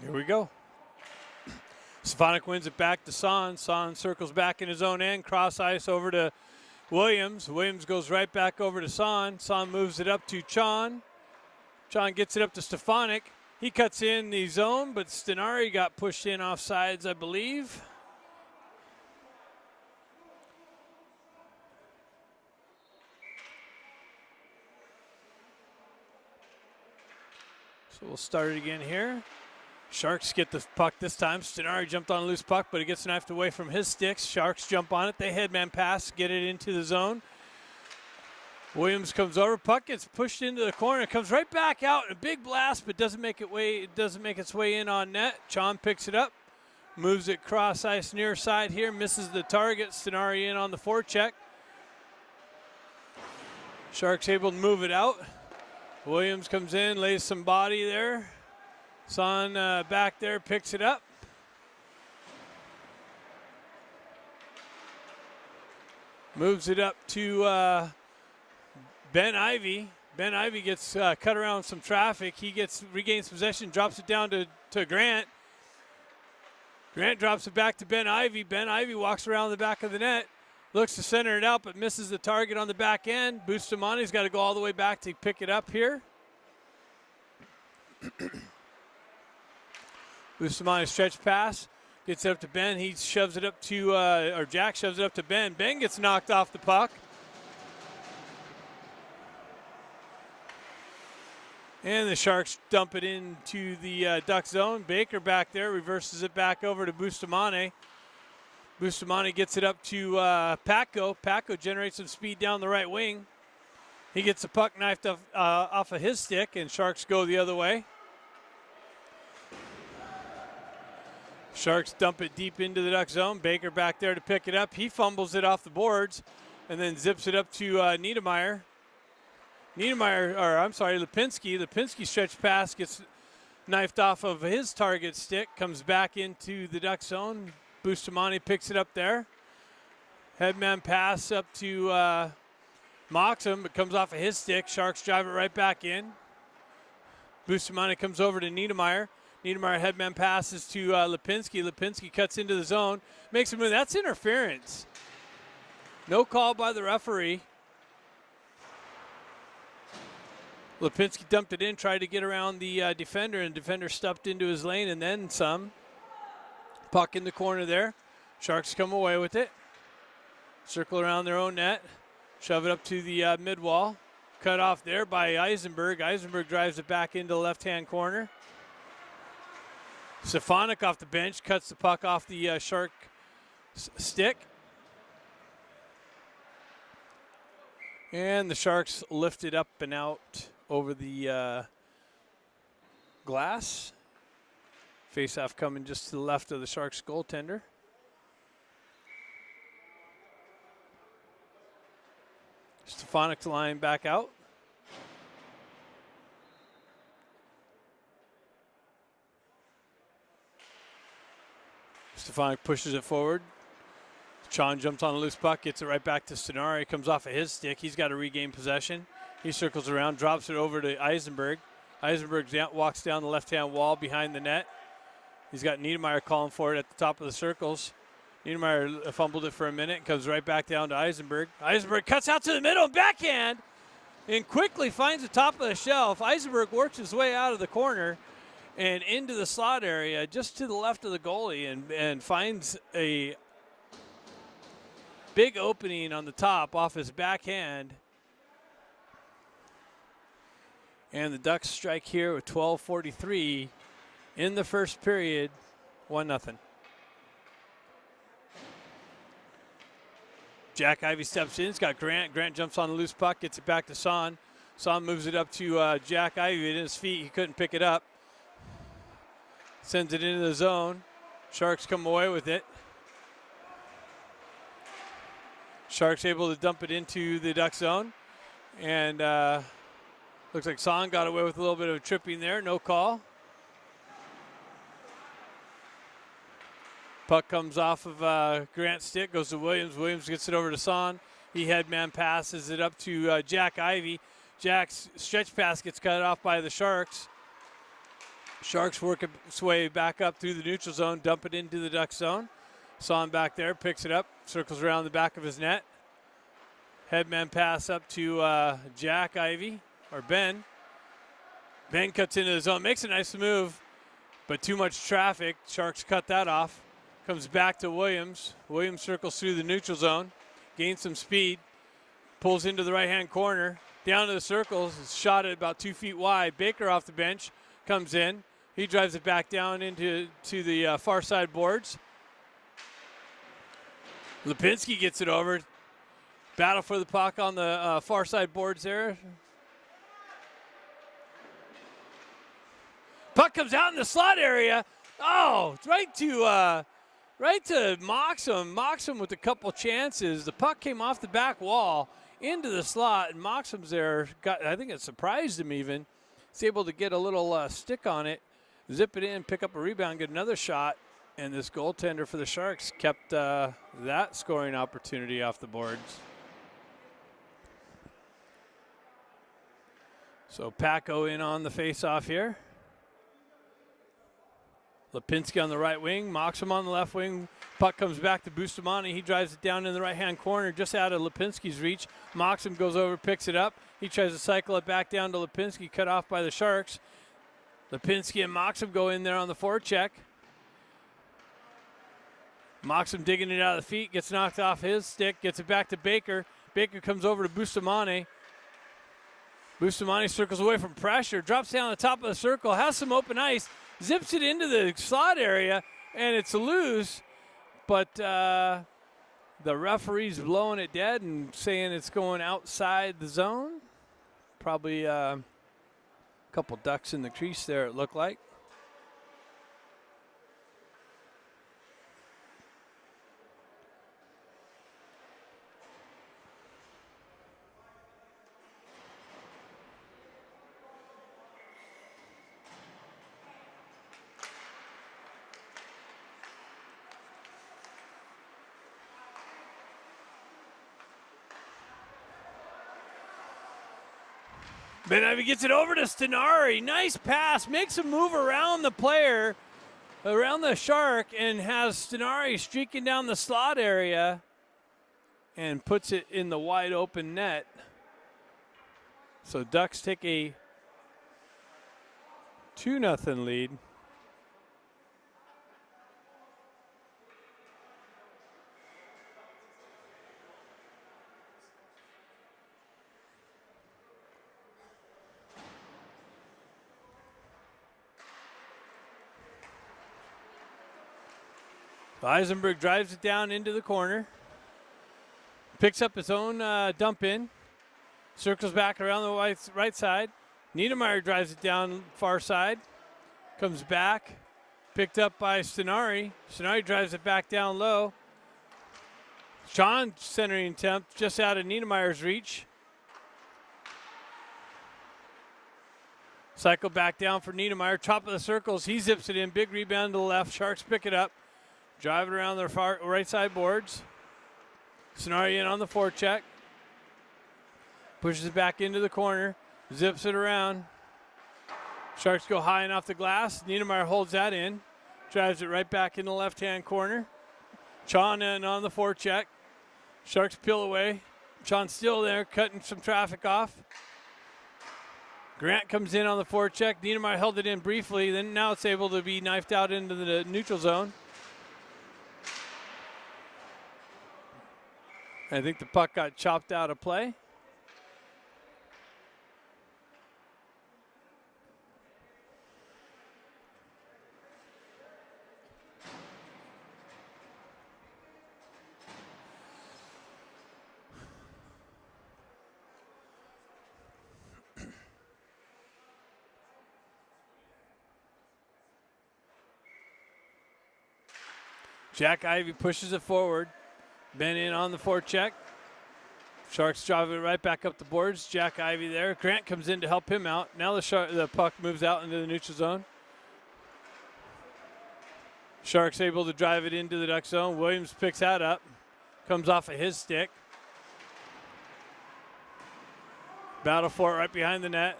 Here we go. Stefanik wins it back to Son. Son circles back in his own end, cross ice over to Williams. Williams goes right back over to Son. Son moves it up to Chon. Chon gets it up to Stefanik. He cuts in the zone, but Stenari got pushed in offsides, I believe. So we'll start it again here. Sharks get the puck this time. Stenari jumped on a loose puck, but it gets knifed away from his sticks. Sharks jump on it. They headman pass, get it into the zone. Williams comes over. Puck gets pushed into the corner. Comes right back out in a big blast, but doesn't make its way in on net. Chon picks it up, moves it cross ice near side here, misses the target. Stenari in on the forecheck. Sharks able to move it out. Williams comes in, lays some body there. Son back there picks it up. Moves it up to Ben Ivy. Ben Ivy gets cut around some traffic. He regains possession, drops it down to Grant. Grant drops it back to Ben Ivy. Ben Ivy walks around the back of the net, looks to center it out, but misses the target on the back end. Bustamani's got to go all the way back to pick it up here. Bustamani stretch pass, gets it up to Ben. He shoves it up to, or Jack shoves it up to Ben. Ben gets knocked off the puck. And the Sharks dump it into the Duck zone. Baker back there reverses it back over to Bustamani. Bustamani gets it up to Paco. Paco generates some speed down the right wing. He gets the puck knifed off of his stick, and Sharks go the other way. Sharks dump it deep into the Duck zone. Baker back there to pick it up. He fumbles it off the boards and then zips it up to Niedermeyer. Lipinski. Lipinski stretch pass gets knifed off of his target stick, comes back into the Duck zone. Bustamani picks it up there. Headman pass up to Moxham, but comes off of his stick. Sharks drive it right back in. Bustamani comes over to Niedermeyer. Niedermeyer headman passes to Lipinski. Lipinski cuts into the zone, makes a move. That's interference. No call by the referee. Lipinski dumped it in, tried to get around the defender, and defender stuffed into his lane and then some. Puck in the corner there. Sharks come away with it. Circle around their own net. Shove it up to the mid wall. Cut off there by Eisenberg. Eisenberg drives it back into the left-hand corner. Stefanik off the bench, cuts the puck off the Shark stick. And the Sharks lift it up and out over the glass. Face-off coming just to the left of the Sharks goaltender. Stefanik's line back out. Stefanik pushes it forward. Chon jumps on a loose puck, gets it right back to Stenari. Comes off of his stick. He's got to regain possession. He circles around, drops it over to Eisenberg. Eisenberg walks down the left-hand wall behind the net. He's got Niedermeyer calling for it at the top of the circles. Niedermeyer fumbled it for a minute and comes right back down to Eisenberg. Eisenberg cuts out to the middle, backhand, and quickly finds the top of the shelf. Eisenberg works his way out of the corner and into the slot area just to the left of the goalie and finds a big opening on the top off his backhand. And the Ducks strike here with 12:43 in the first period, 1-0. Jack Ivy steps in. He's got Grant. Grant jumps on the loose puck, gets it back to Son. Son moves it up to Jack Ivy at his feet. He couldn't pick it up. Sends it into the zone. Sharks come away with it. Sharks able to dump it into the Duck zone. And looks like Son got away with a little bit of tripping there. No call. Puck comes off of Grant's stick, goes to Williams. Williams gets it over to Son. He headman passes it up to Jack Ivy. Jack's stretch pass gets cut off by the Sharks. Sharks work its way back up through the neutral zone, dump it into the Duck zone. Son back there, picks it up, circles around the back of his net. Headman pass up to Jack Ivy, or Ben. Ben cuts into the zone, makes a nice move, but too much traffic. Sharks cut that off. Comes back to Williams. Williams circles through the neutral zone, gains some speed, pulls into the right-hand corner, down to the circles, is shot at about 2 feet wide. Baker off the bench comes in. He drives it back down into the far side boards. Lipinski gets it over. Battle for the puck on the far side boards there. Puck comes out in the slot area. Oh, it's right to Moxham. Moxham with a couple chances. The puck came off the back wall into the slot, and Moxham's there. I think it surprised him even. He's able to get a little stick on it, zip it in, pick up a rebound, get another shot, and this goaltender for the Sharks kept that scoring opportunity off the boards. So Paco in on the face-off here. Lipinski on the right wing, Moxham on the left wing. Puck comes back to Bustamante. He drives it down in the right-hand corner, just out of Lipinski's reach. Moxham goes over, picks it up. He tries to cycle it back down to Lipinski, cut off by the Sharks. Lipinski and Moxham go in there on the forecheck. Moxham digging it out of the feet, gets knocked off his stick, gets it back to Baker. Baker comes over to Bustamante. Bustamante circles away from pressure, drops down the top of the circle, has some open ice, zips it into the slot area, and it's loose. But the referee's blowing it dead and saying it's going outside the zone. Probably a couple ducks in the crease there, it looked like. Ben Ivy gets it over to Stenari. Nice pass. Makes a move around the player, around the Shark, and has Stenari streaking down the slot area and puts it in the wide open net. So Ducks take a 2-0 lead. Eisenberg drives it down into the corner. Picks up his own dump in. Circles back around the right side. Niedermeyer drives it down far side. Comes back. Picked up by Stenari. Stenari drives it back down low. Sean centering attempt just out of Niedermeyer's reach. Cycle back down for Niedermeyer. Top of the circles. He zips it in. Big rebound to the left. Sharks pick it up. Drive it around their far right side boards. Stenari in on the forecheck. Pushes it back into the corner. Zips it around. Sharks go high and off the glass. Niedermeyer holds that in. Drives it right back in the left-hand corner. Chon in on the forecheck. Sharks peel away. Chon's still there, cutting some traffic off. Grant comes in on the forecheck. Niedermeyer held it in briefly. Then now it's able to be knifed out into the neutral zone. I think the puck got chopped out of play. Jack Ivy pushes it forward. Ben in on the forecheck. Sharks drive it right back up the boards. Jack Ivy there. Grant comes in to help him out. Now the puck moves out into the neutral zone. Sharks able to drive it into the Duck zone. Williams picks that up. Comes off of his stick. Battle for it right behind the net.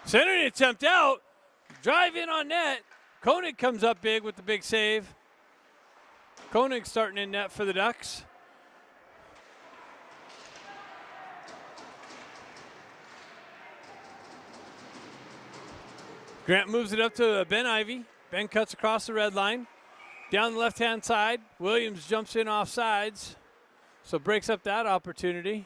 Centering attempt out. Drive in on net. Koenig comes up big with the big save. Koenig starting in net for the Ducks. Grant moves it up to Ben Ivy. Ben cuts across the red line. Down the left-hand side, Williams jumps in off sides, so breaks up that opportunity.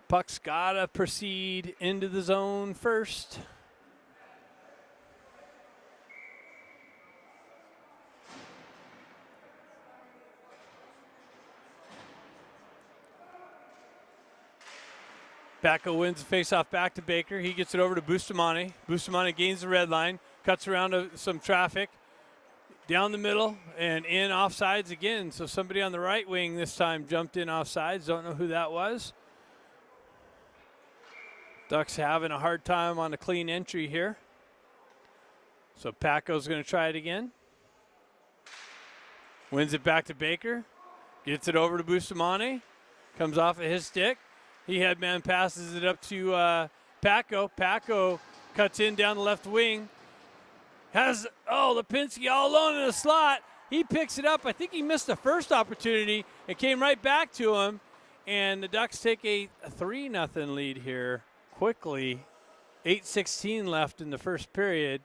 Puck's got to proceed into the zone first. Backo wins the faceoff back to Baker. He gets it over to Bustamante. Bustamante gains the red line, cuts around some traffic, down the middle, and in offsides again. So somebody on the right wing this time jumped in offsides. Don't know who that was. Ducks having a hard time on a clean entry here. So Packo's going to try it again. Wins it back to Baker. Gets it over to Bustamante. Comes off of his stick. He headman passes it up to Packo. Packo cuts in down the left wing. Has, Lipinski all alone in the slot. He picks it up. I think he missed the first opportunity. It came right back to him. And the Ducks take a 3-0 lead here quickly. 8:16 left in the first period.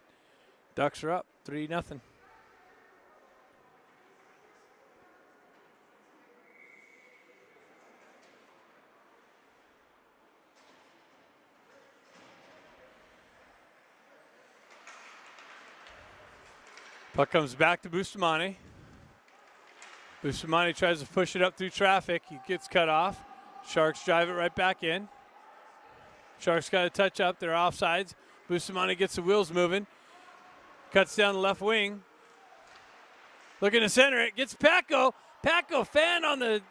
Ducks are up 3-0. Puck comes back to Bustamante. Bustamante tries to push it up through traffic. He gets cut off. Sharks drive it right back in. Sharks got to touch up. They're offsides. Bustamante gets the wheels moving. Cuts down the left wing. Looking to center it. Gets Packo. Packo fanned on the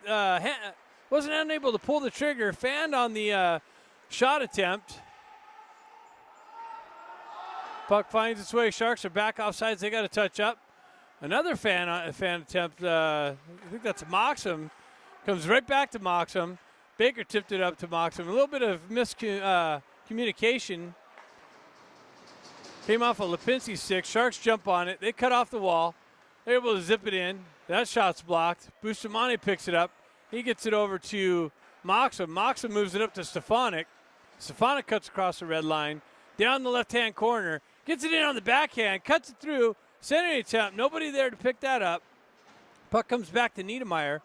wasn't unable to pull the trigger. Fanned on the shot attempt. Puck finds its way. Sharks are back offsides. They got to touch up. Another fan attempt. I think that's Moxham. Comes right back to Moxham. Baker tipped it up to Moxham. A little bit of miscommunication. Came off a Lipinski stick. Sharks jump on it. They cut off the wall. They're able to zip it in. That shot's blocked. Bustamante picks it up. He gets it over to Moxham. Moxham moves it up to Stefanik. Stefanik cuts across the red line. Down the left-hand corner. Gets it in on the backhand. Cuts it through. Centering attempt. Nobody there to pick that up. Puck comes back to Niedermeyer.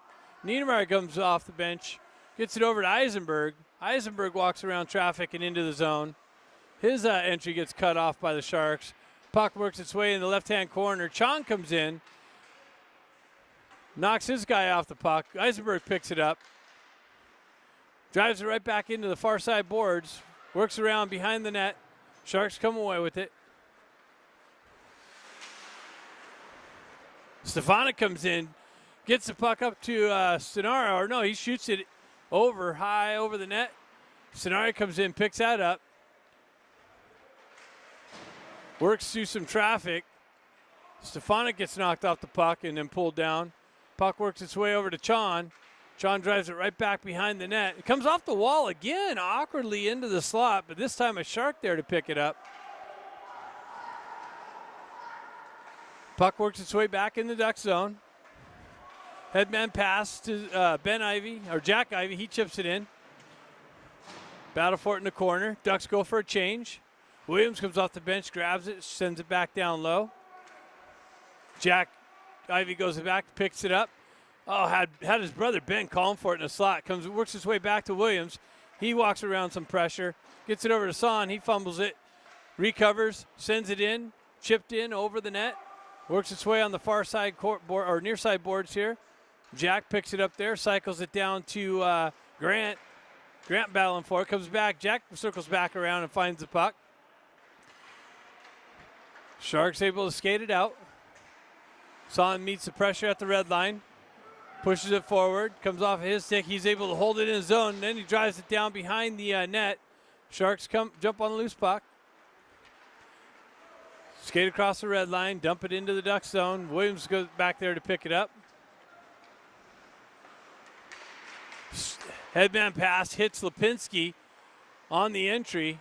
Niedermeyer comes off the bench. Gets it over to Eisenberg. Eisenberg walks around traffic and into the zone. His entry gets cut off by the Sharks. Puck works its way in the left-hand corner. Chong comes in. Knocks his guy off the puck. Eisenberg picks it up. Drives it right back into the far side boards. Works around behind the net. Sharks come away with it. Stefanik comes in. Gets the puck up to Stenaro. Or no, he shoots it high over the net. Stenaro comes in, picks that up. Works through some traffic. Stefanik gets knocked off the puck and then pulled down. Puck works its way over to Chon. Chon drives it right back behind the net. It comes off the wall again, awkwardly into the slot, but this time a Shark there to pick it up. Puck works its way back in the Duck zone. Headman pass to Ben Ivy, or Jack Ivy. He chips it in. Battle for it in the corner. Ducks go for a change. Williams comes off the bench, grabs it, sends it back down low. Jack Ivy goes back, picks it up. Oh, had his brother Ben calling for it in the slot. Works his way back to Williams. He walks around some pressure. Gets it over to Son. He fumbles it. Recovers. Sends it in. Chipped in over the net. Works its way on the far side court board, or near side boards here. Jack picks it up there. Cycles it down to Grant. Grant battling for it. Comes back. Jack circles back around and finds the puck. Sharks able to skate it out. Son meets the pressure at the red line. Pushes it forward, comes off his stick. He's able to hold it in his zone. Then he drives it down behind the net. Sharks jump on the loose puck. Skate across the red line, dump it into the Duck zone. Williams goes back there to pick it up. Headman pass hits Lipinski on the entry.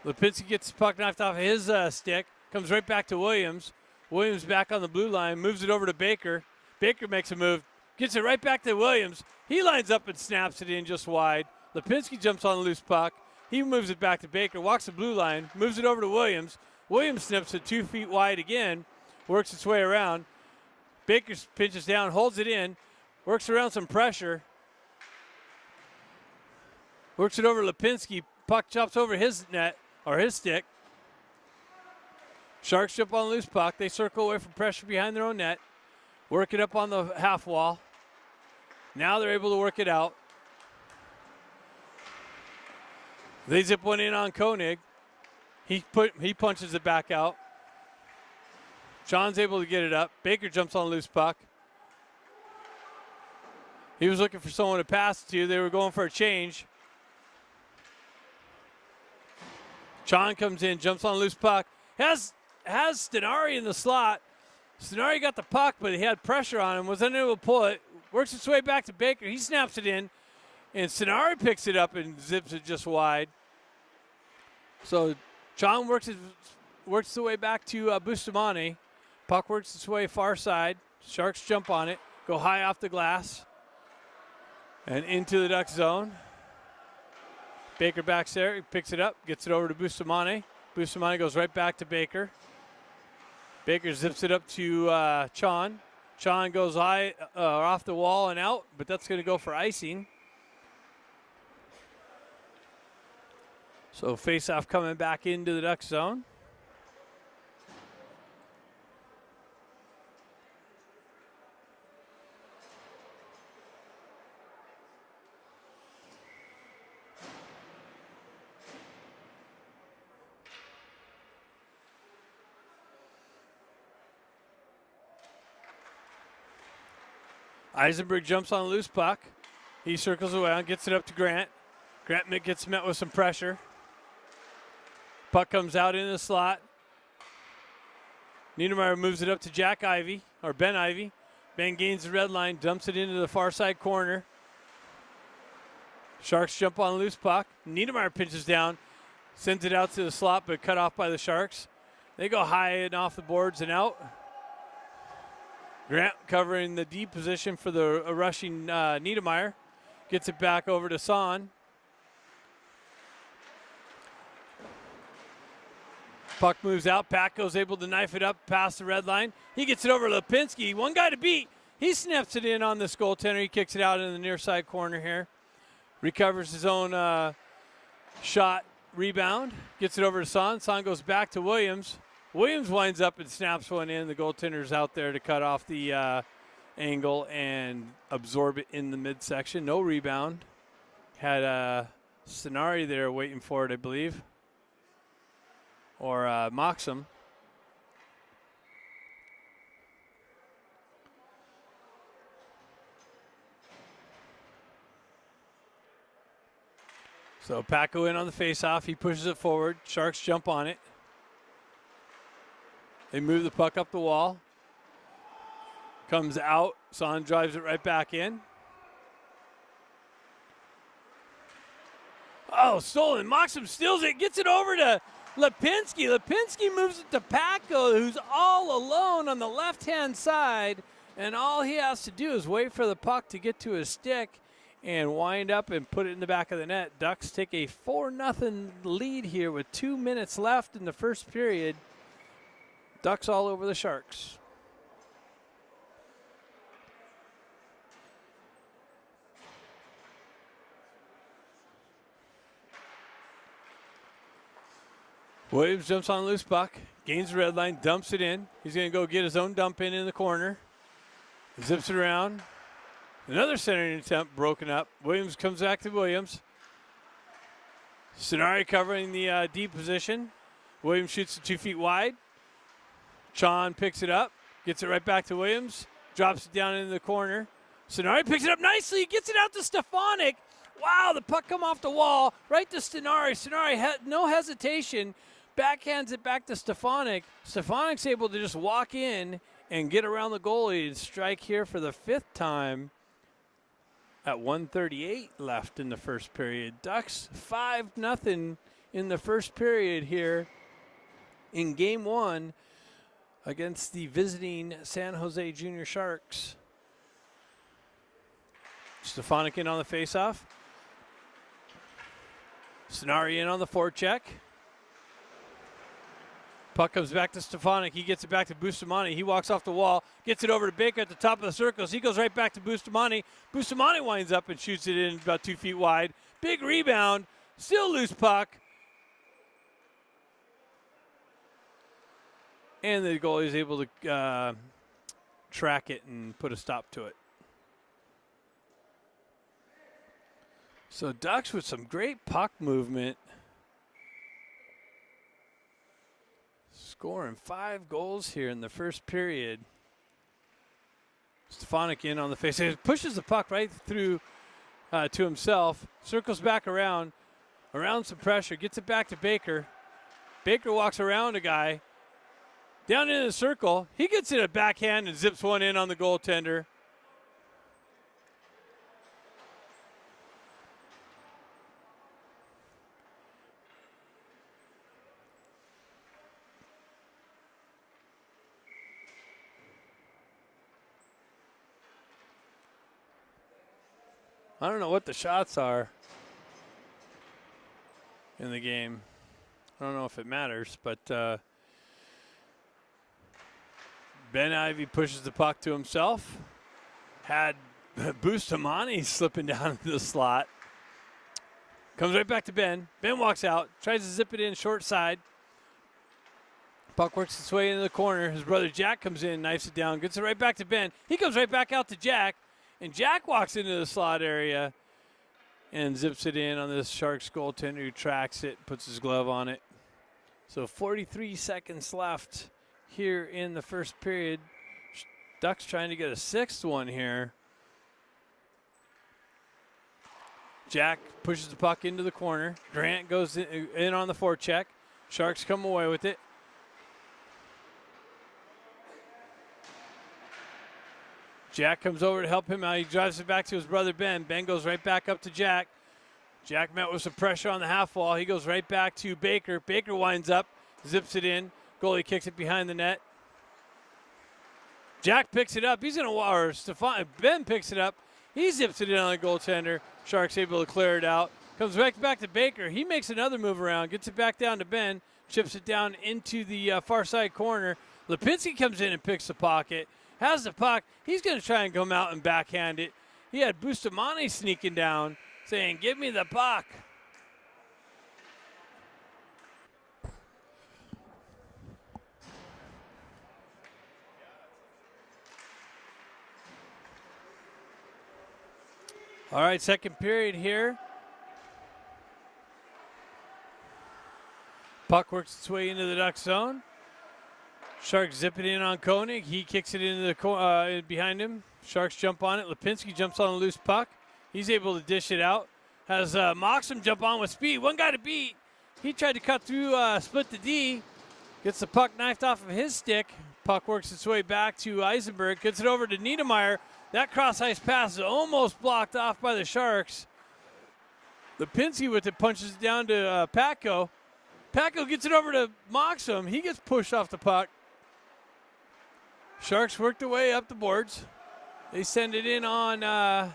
Lipinski gets the puck knocked off his stick, comes right back to Williams. Williams back on the blue line, moves it over to Baker. Baker makes a move, gets it right back to Williams. He lines up and snaps it in just wide. Lipinski jumps on the loose puck. He moves it back to Baker, walks the blue line, moves it over to Williams. Williams snips it 2 feet wide again, works its way around. Baker pinches down, holds it in, works around some pressure. Works it over Lipinski. Puck chops over his net, or his stick. Sharks jump on the loose puck. They circle away from pressure behind their own net. Work it up on the half wall. Now they're able to work it out. They zip one in on Koenig. He punches it back out. Sean's able to get it up. Baker jumps on the loose puck. He was looking for someone to pass it to. They were going for a change. Sean comes in, jumps on the loose puck. Has Stenari in the slot. Stenari got the puck, but he had pressure on him, was unable to pull it. Works its way back to Baker. He snaps it in, and Stenari picks it up and zips it just wide. So Sean works the way back to Bustamante. Puck works its way far side. Sharks jump on it, go high off the glass, and into the Duck zone. Baker backs there, he picks it up, gets it over to Bustamante. Bustamante goes right back to Baker. Baker zips it up to Chon. Chon goes high, off the wall and out, but that's going to go for icing. So face-off coming back into the Duck zone. Eisenberg jumps on a loose puck. He circles around, gets it up to Grant. Grant gets met with some pressure. Puck comes out in the slot. Niedermeyer moves it up to Jack Ivey, or Ben Ivey. Ben gains the red line, dumps it into the far side corner. Sharks jump on a loose puck. Niedermeyer pinches down, sends it out to the slot, but cut off by the Sharks. They go high and off the boards and out. Grant covering the D position for the rushing Niedermeyer. Gets it back over to Son. Puck moves out. Patko's able to knife it up past the red line. He gets it over to Lipinski. One guy to beat. He snaps it in on this goaltender. He kicks it out in the near side corner here. Recovers his own shot rebound. Gets it over to Son. Son goes back to Williams. Williams winds up and snaps one in. The goaltender's out there to cut off the angle and absorb it in the midsection. No rebound. Had Stenari there waiting for it, I believe. Or Moxham. So Paco in on the faceoff. He pushes it forward. Sharks jump on it. They move the puck up the wall. Comes out. Son drives it right back in. Oh, stolen. Moxham steals it. Gets it over to Lipinski. Lipinski moves it to Paco, who's all alone on the left-hand side. And all he has to do is wait for the puck to get to his stick and wind up and put it in the back of the net. Ducks take a 4-0 lead here with 2 minutes left in the first period. Ducks all over the Sharks. Williams jumps on a loose puck, gains the red line, dumps it in. He's going to go get his own dump in the corner. Zips it around. Another centering attempt broken up. Williams comes back to Williams. Stenari covering the deep position. Williams shoots it 2 feet wide. Chon picks it up, gets it right back to Williams, drops it down into the corner. Stenari picks it up nicely, gets it out to Stefanik. Wow, the puck come off the wall, right to Stenari. Stenari had no hesitation, backhands it back to Stefanik. Stefanik's able to just walk in and get around the goalie and strike here for the 5th time at 1:38 left in the first period. Ducks 5-0 in the first period here in Game 1 against the visiting San Jose Junior Sharks. Stefanik in on the faceoff. Stenari in on the forecheck. Puck comes back to Stefanik. He gets it back to Bustamante. He walks off the wall, gets it over to Baker at the top of the circles. He goes right back to Bustamante. Bustamante winds up and shoots it in about 2 feet wide. Big rebound. Still loose puck. And the goalie is able to track it and put a stop to it. So Ducks with some great puck movement. Scoring 5 goals here in the first period. Stefanik in on the face. He pushes the puck right through to himself. Circles back around some pressure. Gets it back to Baker. Baker walks around a guy. Down into the circle. He gets it a backhand and zips one in on the goaltender. I don't know what the shots are in the game. I don't know if it matters, but Ben Ivy pushes the puck to himself. Had Bustamante slipping down into the slot. Comes right back to Ben. Ben walks out, tries to zip it in short side. Puck works its way into the corner. His brother Jack comes in, knifes it down, gets it right back to Ben. He comes right back out to Jack. And Jack walks into the slot area and zips it in on this Sharks goaltender who tracks it, puts his glove on it. So 43 seconds left here in the first period. Ducks trying to get a 6th one here. Jack pushes the puck into the corner. Grant goes in on the forecheck. Sharks come away with it. Jack comes over to help him out. He drives it back to his brother Ben. Ben goes right back up to Jack. Jack met with some pressure on the half wall. He goes right back to Baker. Baker winds up, zips it in. Goalie kicks it behind the net. Jack picks it up. He's in a wire. Ben picks it up. He zips it in on the goaltender. Sharks able to clear it out. Comes right back to Baker. He makes another move around. Gets it back down to Ben. Chips it down into the far side corner. Lipinski comes in and picks the pocket. Has the puck. He's going to try and come out and backhand it. He had Bustamante sneaking down, saying, "Give me the puck." All right, second period here. Puck works its way into the Duck zone. Sharks zip it in on Koenig. He kicks it into the behind him. Sharks jump on it. Lipinski jumps on a loose puck. He's able to dish it out. Has Moxham jump on with speed. One guy to beat. He tried to cut through, split the D. Gets the puck knifed off of his stick. Puck works its way back to Eisenberg. Gets it over to Niedermeyer. That cross-ice pass is almost blocked off by the Sharks. Lipinski with it punches it down to Patko. Patko gets it over to Moxham. He gets pushed off the puck. Sharks work their way up the boards. They send it in on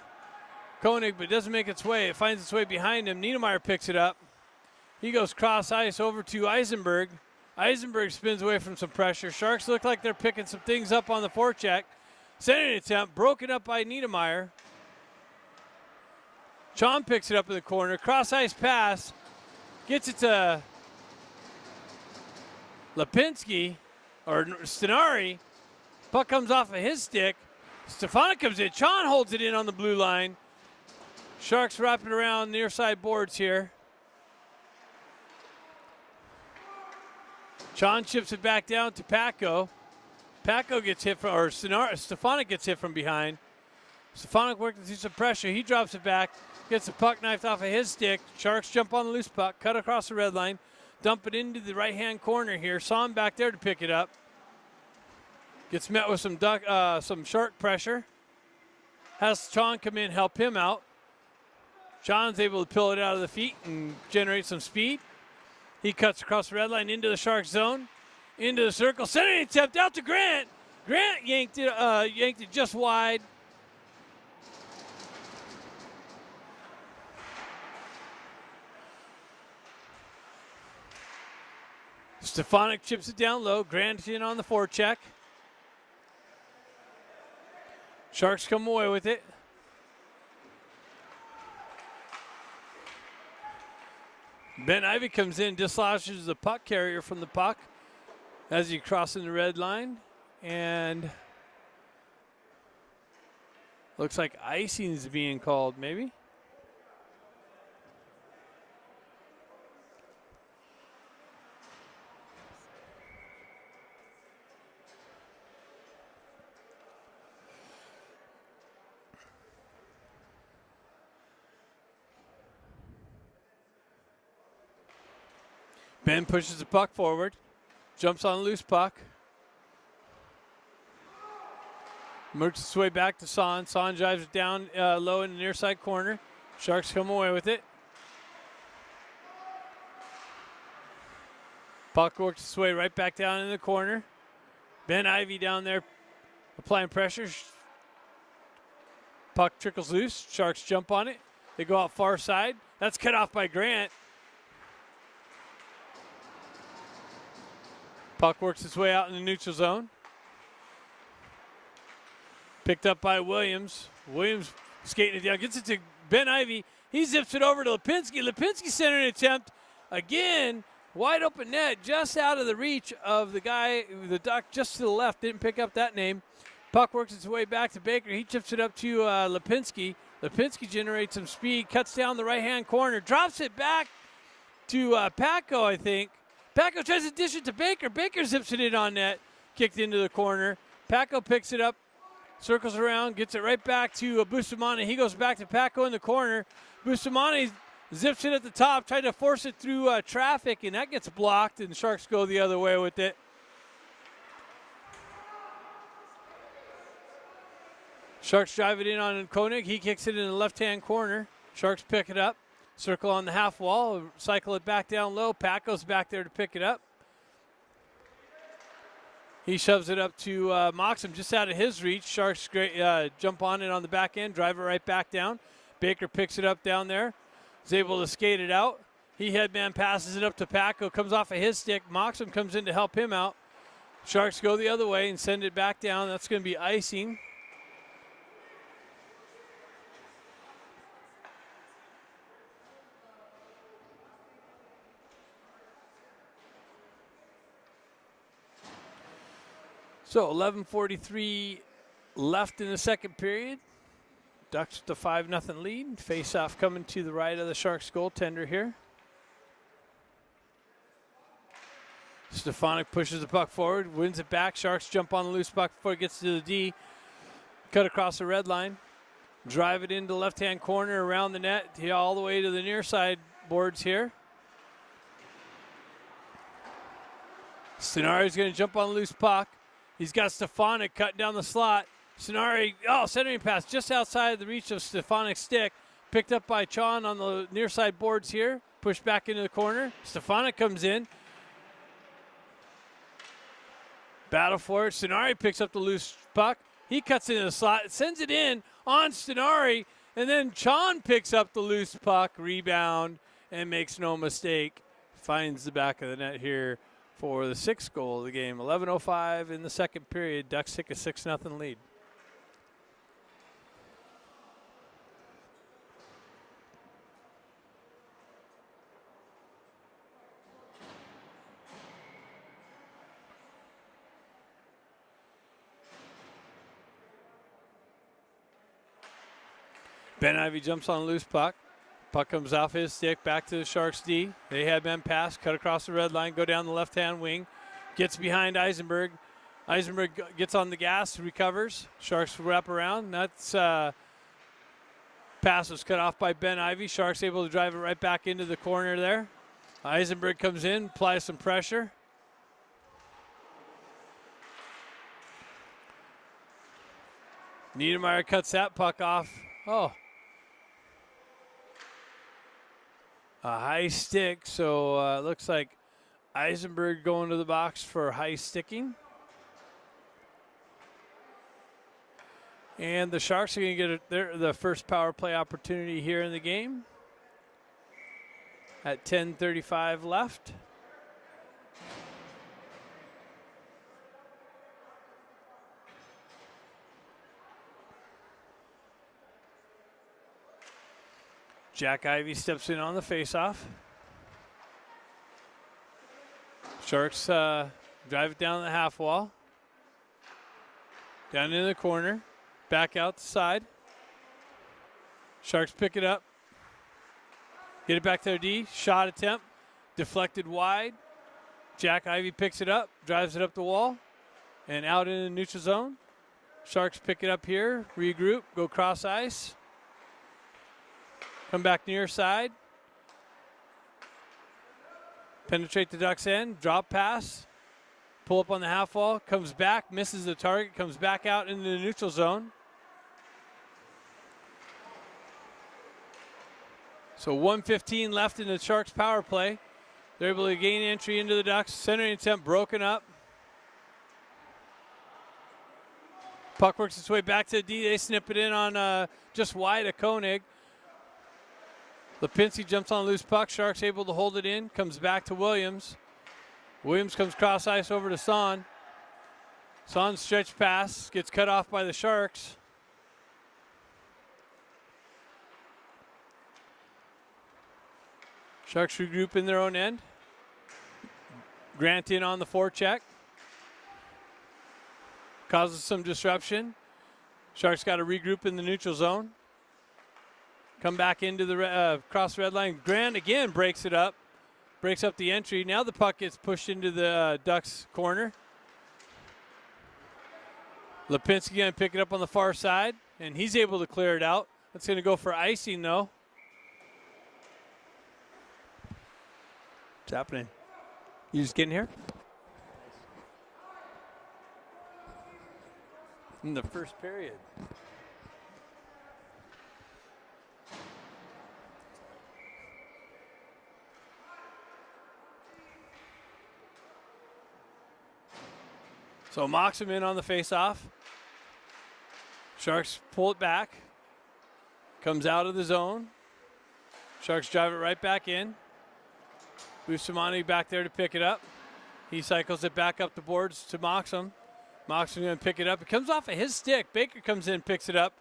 Koenig, but it doesn't make its way. It finds its way behind him. Niedermeyer picks it up. He goes cross ice over to Eisenberg. Eisenberg spins away from some pressure. Sharks look like they're picking some things up on the forecheck. Centering attempt, broken up by Niedermeyer. Chon picks it up in the corner. Cross ice pass. Gets it to Lipinski, or Stenari. Puck comes off of his stick. Stefanik comes in. Chon holds it in on the blue line. Sharks wrap it around near side boards here. Chon chips it back down to Patko. Patko gets hit from, or Stefanik gets hit from behind. Stefanik working through some pressure. He drops it back. Gets the puck knifed off of his stick. Sharks jump on the loose puck. Cut across the red line. Dump it into the right-hand corner here. Saw him back there to pick it up. Gets met with some shark pressure. Has Chon come in, help him out. Chon's able to pull it out of the feet and generate some speed. He cuts across the red line into the Sharks zone, into the circle. Centering attempt out to Grant. Grant yanked it just wide. Stefanik chips it down low. Grant in on the forecheck. Sharks come away with it. Ben Ivy comes in, dislodges the puck carrier from the puck as he crosses the red line. And looks like icing is being called, maybe. Ben pushes the puck forward, jumps on a loose puck. Works its way back to Son. Son drives it down low in the near side corner. Sharks come away with it. Puck works its way right back down in the corner. Ben Ivy down there applying pressure. Puck trickles loose. Sharks jump on it. They go out far side. That's cut off by Grant. Puck works its way out in the neutral zone. Picked up by Williams. Williams skating it down. Gets it to Ben Ivy. He zips it over to Lipinski. Lipinski centering attempt. Again, wide open net. Just out of the reach of the guy, the duck just to the left. Didn't pick up that name. Puck works its way back to Baker. He chips it up to Lipinski. Lipinski generates some speed. Cuts down the right-hand corner. Drops it back to Paco, I think. Paco tries to dish it to Baker. Baker zips it in on net. Kicked into the corner. Paco picks it up. Circles around, gets it right back to Bustamante. He goes back to Paco in the corner. Bustamante zips it at the top, tried to force it through traffic, and that gets blocked, and the Sharks go the other way with it. Sharks drive it in on Koenig. He kicks it in the left-hand corner. Sharks pick it up. Circle on the half wall, cycle it back down low. Paco's back there to pick it up. He shoves it up to Moxham, just out of his reach. Sharks jump on it on the back end, drive it right back down. Baker picks it up down there. Is able to skate it out. He headman passes it up to Paco, comes off of his stick. Moxham comes in to help him out. Sharks go the other way and send it back down. That's going to be icing. So 11:43 left in the second period. Ducks with a 5-0 lead. Face-off coming to the right of the Sharks goaltender here. Stefanik pushes the puck forward, wins it back. Sharks jump on the loose puck before it gets to the D. Cut across the red line. Drive it into the left-hand corner around the net, all the way to the near side boards here. Stenari's going to jump on the loose puck. He's got Stefanik cutting down the slot. Stenari, centering pass just outside of the reach of Stefanik's stick. Picked up by Chon on the near side boards here. Pushed back into the corner. Stefanik comes in. Battle for it. Stenari picks up the loose puck. He cuts into the slot, sends it in on Stenari, and then Chon picks up the loose puck, rebound, and makes no mistake. Finds the back of the net here for the sixth goal of the game. 11:05 in the second period. Ducks take a 6-0 lead. Ben Ivy jumps on a loose puck. Puck comes off his stick, back to the Sharks D. They had been passed, cut across the red line, go down the left-hand wing. Gets behind Eisenberg. Eisenberg gets on the gas, recovers. Sharks wrap around. That's pass was cut off by Ben Ivy. Sharks able to drive it right back into the corner there. Eisenberg comes in, applies some pressure. Niedermeyer cuts that puck off. Oh. A high stick, so looks like Eisenberg going to the box for high sticking. And the Sharks are going to get the first power play opportunity here in the game at 10:35 left. Jack Ivey steps in on the faceoff. Sharks drive it down the half wall. Down in the corner. Back out the side. Sharks pick it up. Get it back to their D. Shot attempt. Deflected wide. Jack Ivey picks it up. Drives it up the wall. And out in the neutral zone. Sharks pick it up here. Regroup. Go cross ice. Come back near side. Penetrate the Ducks end. Drop pass. Pull up on the half wall. Comes back. Misses the target. Comes back out into the neutral zone. So 1:15 left in the Sharks power play. They're able to gain entry into the Ducks. Centering attempt broken up. Puck works its way back to the D. They snip it in on just wide of Koenig. Lipinski jumps on a loose puck. Sharks able to hold it in. Comes back to Williams. Williams comes cross ice over to Son. Son's stretch pass gets cut off by the Sharks. Sharks regroup in their own end. Grant in on the forecheck. Causes some disruption. Sharks got to regroup in the neutral zone. Come back into the cross red line. Grant again breaks it up. Breaks up the entry. Now the puck gets pushed into the Ducks corner. Lipinski going to pick it up on the far side, and he's able to clear it out. That's going to go for icing, though. What's happening? You just getting here? In the first period. So mocks him in on the faceoff. Sharks pull it back. Comes out of the zone. Sharks drive it right back in. Bustamante back there to pick it up. He cycles it back up the boards to Moxham. Moxham's going to pick it up. It comes off of his stick. Baker comes in, picks it up.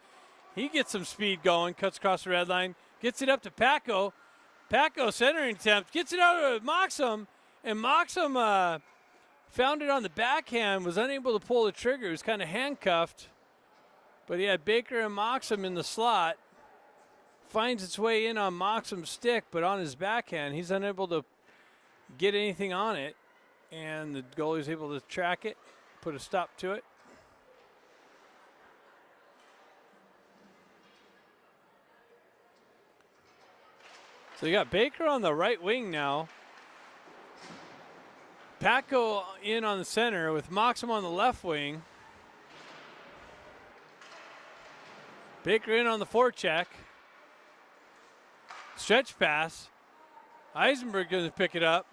He gets some speed going, cuts across the red line, gets it up to Paco. Paco centering attempt, gets it out of Moxham, and Moxham found it on the backhand, was unable to pull the trigger. He was kind of handcuffed, but he had Baker and Moxham in the slot. Finds its way in on Moxham's stick, but on his backhand, he's unable to get anything on it, and the goalie is able to track it, put a stop to it. So you got Baker on the right wing now. Paco in on the center with Moxham on the left wing. Baker in on the forecheck. Stretch pass. Eisenberg going to pick it up.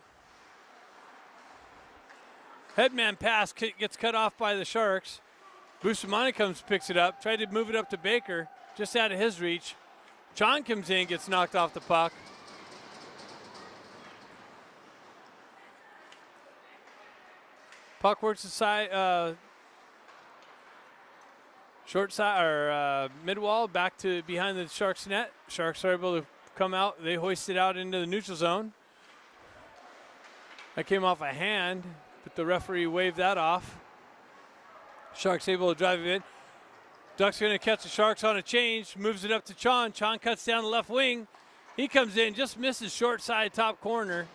Headman pass gets cut off by the Sharks. Bustamante comes, picks it up. Tried to move it up to Baker, just out of his reach. John comes in, gets knocked off the puck. Puck works the side, short side or mid wall back to behind the Sharks net. Sharks are able to come out. They hoist it out into the neutral zone. That came off a hand, but the referee waved that off. Sharks able to drive it in. Ducks going to catch the Sharks on a change. Moves it up to Chon. Chon cuts down the left wing. He comes in, just misses short side top corner.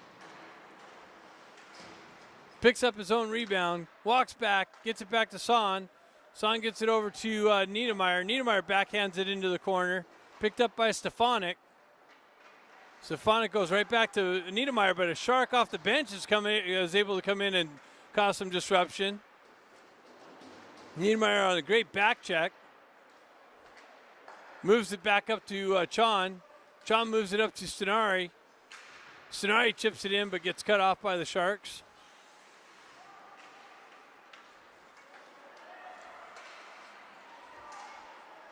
Picks up his own rebound, walks back, gets it back to Son. Son gets it over to Niedermeyer. Niedermeyer backhands it into the corner. Picked up by Stefanik. Stefanik goes right back to Niedermeyer, but a Shark off the bench is able to come in and cause some disruption. Niedermeyer on a great back check. Moves it back up to Chon. Chon moves it up to Stenari. Sonari chips it in but gets cut off by the Sharks.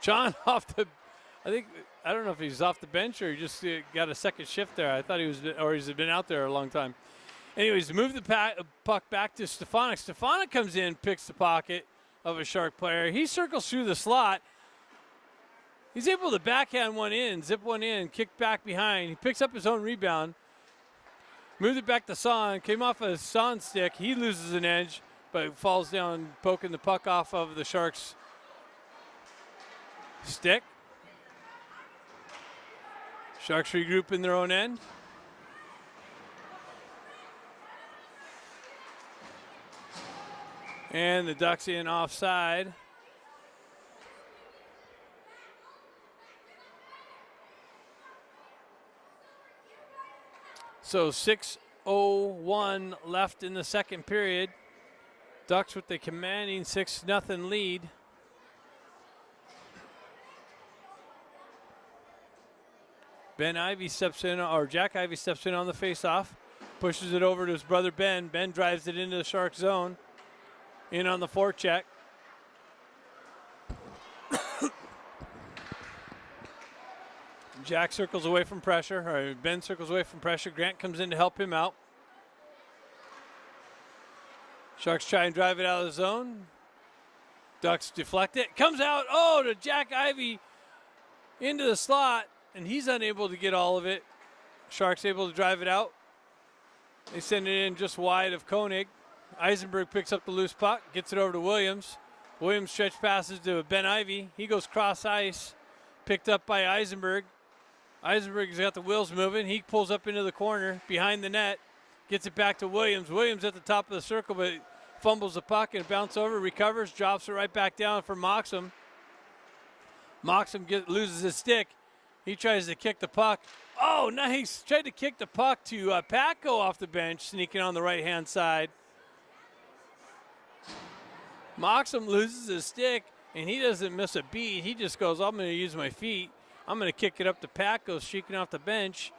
John off the, I don't know if he's off the bench or he just got a second shift there. I thought he's been out there a long time. Anyways, move the puck back to Stefanik. Stefanik comes in, picks the pocket of a Shark player. He circles through the slot. He's able to backhand one in, zip one in, kick back behind. He picks up his own rebound, moved it back to Son, came off a Son stick. He loses an edge, but falls down, poking the puck off of the Sharks' stick. Sharks regroup in their own end. And the Ducks in offside. So 6:01 left in the second period. Ducks with the commanding 6-0 lead. Ben Ivey steps in, or Jack Ivey steps in on the faceoff, pushes it over to his brother Ben. Ben drives it into the Shark zone. In on the forecheck. Jack circles away from pressure, or Ben circles away from pressure. Grant comes in to help him out. Sharks try and drive it out of the zone. Ducks deflect it. Comes out, to Jack Ivey into the slot, and he's unable to get all of it. Sharks able to drive it out. They send it in just wide of Koenig. Eisenberg picks up the loose puck, gets it over to Williams. Williams stretch passes to Ben Ivey. He goes cross ice, picked up by Eisenberg. Eisenberg's got the wheels moving. He pulls up into the corner behind the net, gets it back to Williams. Williams at the top of the circle, but fumbles the puck and bounces over, recovers, drops it right back down for Moxham. Moxham loses his stick. He tries to kick the puck. Oh, nice. Tried to kick the puck to Paco off the bench, sneaking on the right-hand side. Moxham loses his stick, and he doesn't miss a beat. He just goes, I'm going to use my feet. I'm going to kick it up to Paco, streaking off the bench,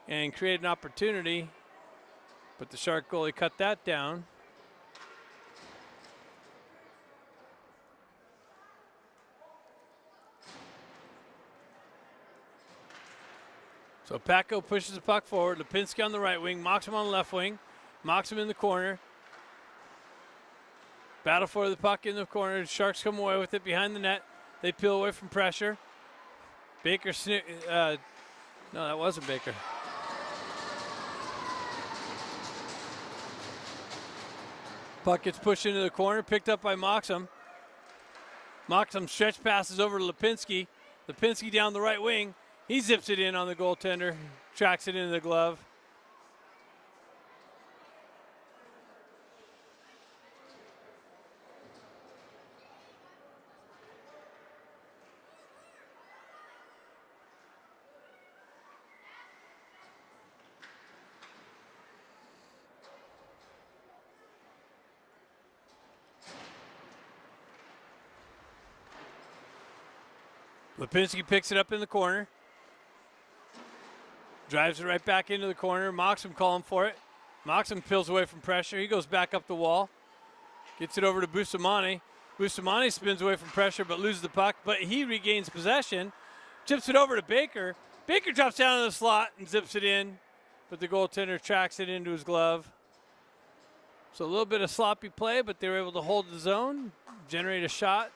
and create an opportunity. But the Shark goalie cut that down. So Paco pushes the puck forward. Lipinski on the right wing, Moxham on the left wing. Moxham in the corner. Battle for the puck in the corner. Sharks come away with it behind the net. They peel away from pressure. Baker, no, that wasn't Baker. Puck gets pushed into the corner, picked up by Moxham. Moxham stretch passes over to Lipinski. Lipinski down the right wing. He zips it in on the goaltender, tracks it into the glove. Lipinski picks it up in the corner. Drives it right back into the corner. Moxham calling for it. Moxham peels away from pressure. He goes back up the wall. Gets it over to Bustamante. Bustamante spins away from pressure but loses the puck. But he regains possession. Chips it over to Baker. Baker drops down in the slot and zips it in. But the goaltender tracks it into his glove. So a little bit of sloppy play, but they were able to hold the zone, generate a shot.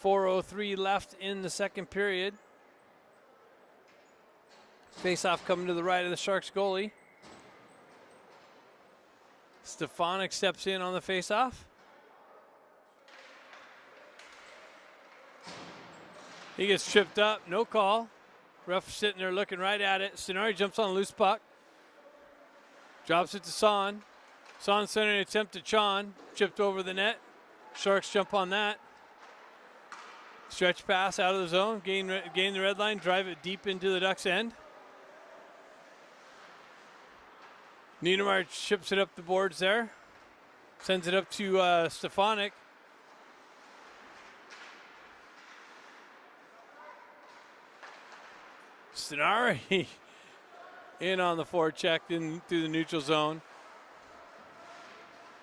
4:03 left in the second period. Face-off coming to the right of the Sharks goalie. Stefanik steps in on the face-off. He gets tripped up, no call. Ref sitting there looking right at it. Sonari jumps on a loose puck. Drops it to Son. Son sending an attempt to Chon. Chipped over the net. Sharks jump on that. Stretch pass out of the zone, gain the red line, drive it deep into the Ducks' end. Niedermeyer chips it up the boards there. Sends it up to Stefanik. Sonari In on the forecheck, in through the neutral zone.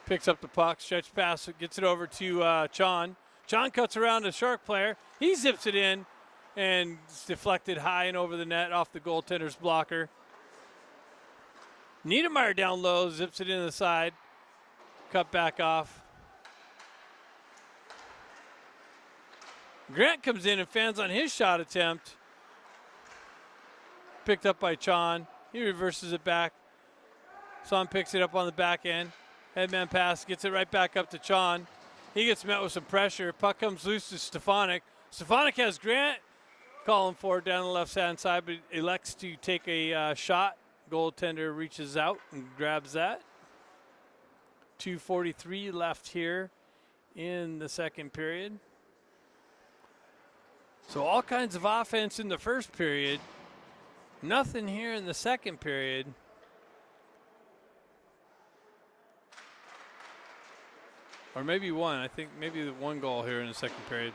Picks up the puck, stretch pass, gets it over to Chon. Chon cuts around a Shark player. He zips it in, and it's deflected high and over the net off the goaltender's blocker. Niedermeyer down low, zips it in the side. Cut back off. Grant comes in and fans on his shot attempt. Picked up by Chon. He reverses it back. Son picks it up on the back end. Headman pass, gets it right back up to Chon. He gets met with some pressure. Puck comes loose to Stefanik. Stefanik has Grant calling for it down the left-hand side, but elects to take a shot. Goaltender reaches out and grabs that. 2:43 left here in the second period. So all kinds of offense in the first period. Nothing here in the second period. Or maybe one. I think maybe one goal here in the second period.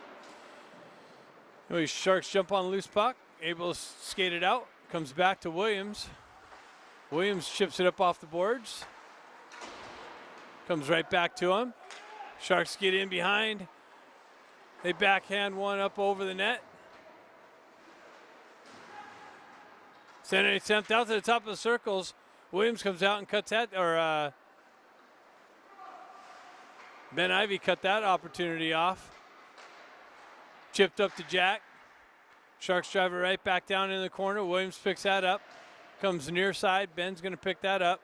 Anyway, Sharks jump on the loose puck. Able to skate it out. Comes back to Williams. Williams chips it up off the boards. Comes right back to him. Sharks get in behind. They backhand one up over the net. Send it attempt out to the top of the circles. Williams comes out and cuts that, or Ben Ivy cut that opportunity off. Chipped up to Jack. Sharks drive it right back down in the corner. Williams picks that up. Comes near side. Ben's going to pick that up.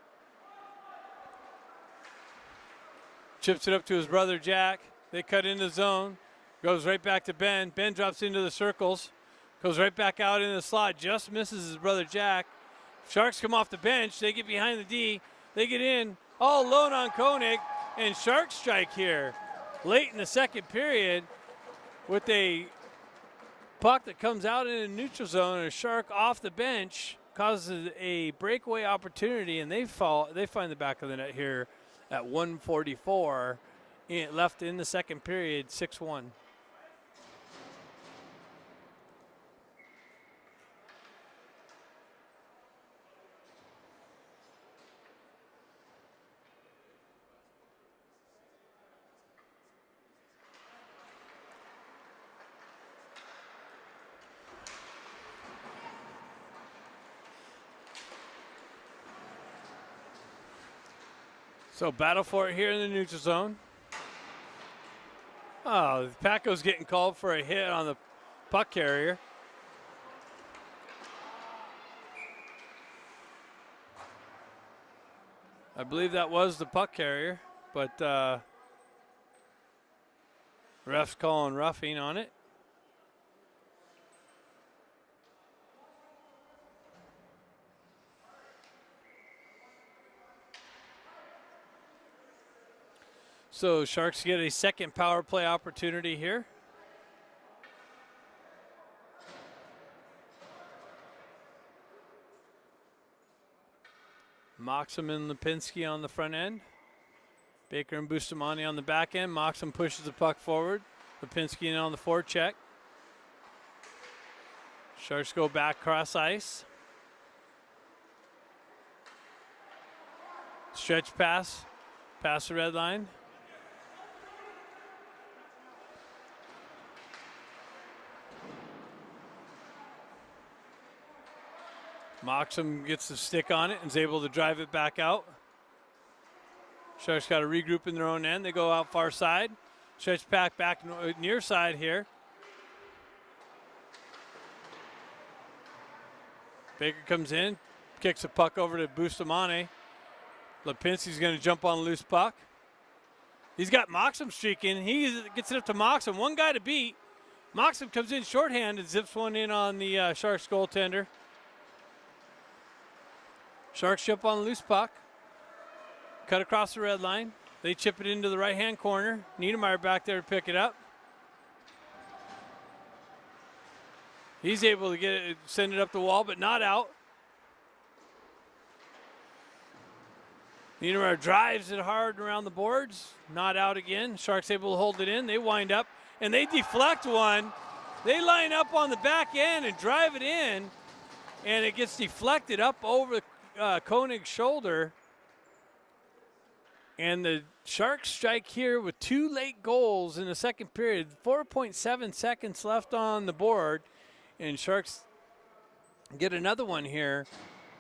Chips it up to his brother Jack. They cut into zone. Goes right back to Ben. Ben drops into the circles. Goes right back out in the slot. Just misses his brother Jack. Sharks come off the bench. They get behind the D. They get in. All alone on Koenig. And Sharks strike here late in the second period with a puck that comes out in a neutral zone. And a Shark off the bench causes a breakaway opportunity, and they find the back of the net here at 1:44 left in the second period, 6-1. So battle for it here in the neutral zone. Oh, Paco's getting called for a hit on the puck carrier. I believe that was the puck carrier, but ref's calling roughing on it. So Sharks get a second power play opportunity here. Moxham and Lipinski on the front end. Baker and Bustamante on the back end. Moxham pushes the puck forward. Lipinski in on the forecheck. Sharks go back cross ice. Stretch pass. Past the red line. Moxham gets the stick on it and is able to drive it back out. Sharks got to regroup in their own end. They go out far side. Stretch back near side here. Baker comes in, kicks the puck over to Bustamante. Lipinski's going to jump on a loose puck. He's got Moxham streaking. He gets it up to Moxham. One guy to beat. Moxham comes in shorthanded, zips one in on the Sharks goaltender. Sharks jump on the loose puck. Cut across the red line. They chip it into the right-hand corner. Niedermeyer back there to pick it up. He's able to get it, send it up the wall, but not out. Niedermeyer drives it hard around the boards. Not out again. Sharks able to hold it in. They wind up, and they deflect one. They line up on the back end and drive it in. and it gets deflected up over Koenig's shoulder. And the Sharks strike here with 2 late goals in the second period. 4.7 seconds left on the board. And Sharks get another one here.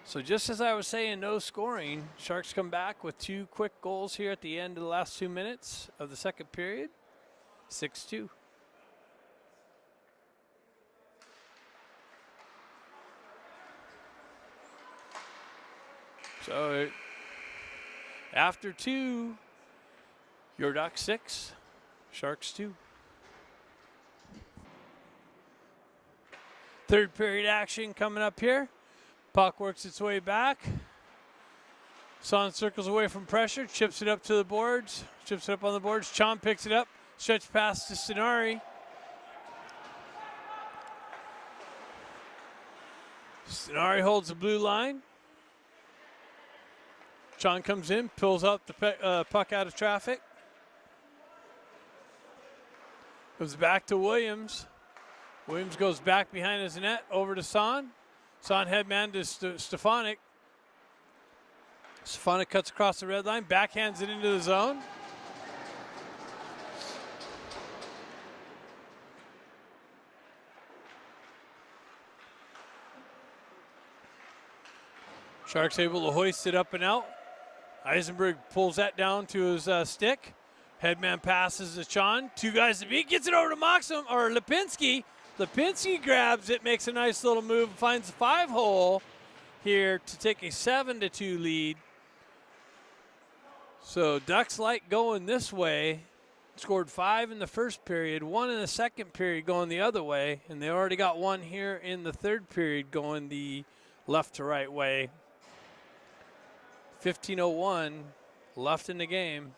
So just as I was saying, no scoring, Sharks come back with 2 quick goals here at the end of the last 2 minutes of the second period. 6-2. So after 2, your Ducks 6, Sharks 2. Third period action coming up here. Puck works its way back. Son circles away from pressure, chips it up to the boards, chips it up on the boards. Chon picks it up, stretch pass to Stenari. Stenari holds the blue line. Chon comes in, pulls out the puck out of traffic. Goes back to Williams. Williams goes back behind his net, over to Son. Son headman to Stefanik. Stefanik cuts across the red line, backhands it into the zone. Sharks able to hoist it up and out. Eisenberg pulls that down to his stick. Headman passes to Chon. 2 guys to beat. Gets it over to Maxim or Lipinski. Lipinski grabs it, makes a nice little move, finds the 5-hole here to take a 7-2 lead. So Ducks like going this way. Scored 5 in the first period, 1 in the second period going the other way, and they already got 1 here in the third period going the left to right way. 15:01 left in the game.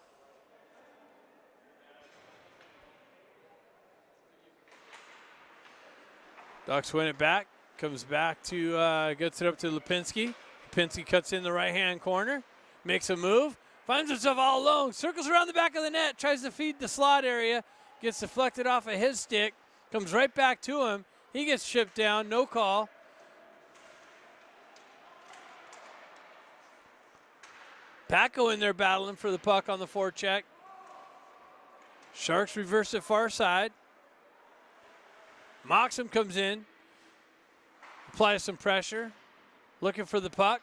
Ducks win it back, comes back to, gets it up to Lipinski. Lipinski cuts in the right-hand corner, makes a move, finds himself all alone, circles around the back of the net, tries to feed the slot area, gets deflected off of his stick, comes right back to him. He gets chipped down, no call. Paco in there battling for the puck on the forecheck. Sharks reverse it far side. Moxham comes in, applies some pressure, looking for the puck.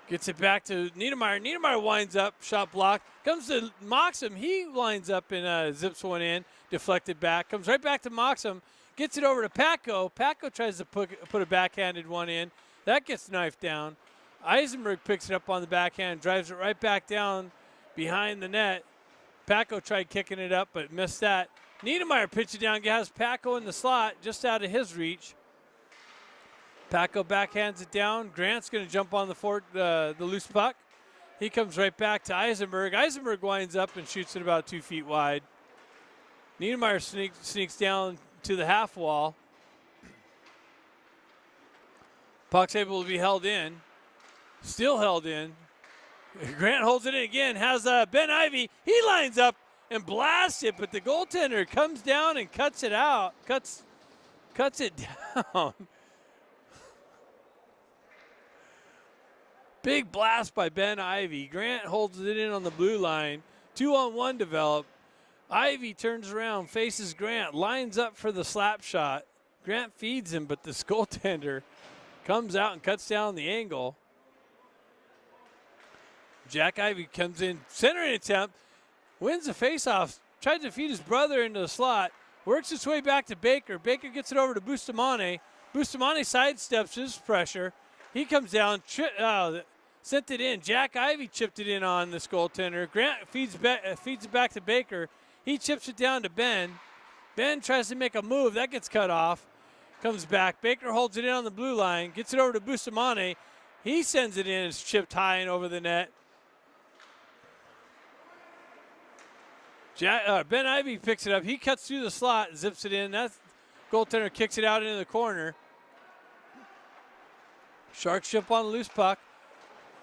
Gets it back to Niedermeyer. Niedermeyer winds up, shot blocked. Comes to Moxham. He lines up and zips one in, deflected back. Comes right back to Moxham. Gets it over to Paco. Paco tries to put a backhanded one in. That gets knifed down. Eisenberg picks it up on the backhand, drives it right back down behind the net. Paco tried kicking it up, but missed that. Niedermeyer pitched it down, has Paco in the slot, just out of his reach. Paco backhands it down. Grant's going to jump on the loose puck. He comes right back to Eisenberg. Eisenberg winds up and shoots it about 2 feet wide. Niedermeyer sneaks down to the half wall. Puck's able to be held in. Still held in. Grant holds it in again. Has Ben Ivy. He lines up and blasts it, but the goaltender comes down and cuts it out. Cuts it down. Big blast by Ben Ivy. Grant holds it in on the blue line. 2-on-1 develop. Ivy turns around, faces Grant, lines up for the slap shot. Grant feeds him, but this goaltender comes out and cuts down the angle. Jack Ivy comes in, centering attempt, wins the faceoff, tries to feed his brother into the slot, works his way back to Baker. Baker gets it over to Bustamante. Bustamante sidesteps his pressure. He comes down, sent it in. Jack Ivy chipped it in on this goaltender. Grant feeds it back to Baker. He chips it down to Ben. Ben tries to make a move. That gets cut off. Comes back. Baker holds it in on the blue line. Gets it over to Bustamante. He sends it in. It's chipped high and over the net. Ben Ivy picks it up. He cuts through the slot, zips it in. That goaltender kicks it out into the corner. Sharks jump on the loose puck.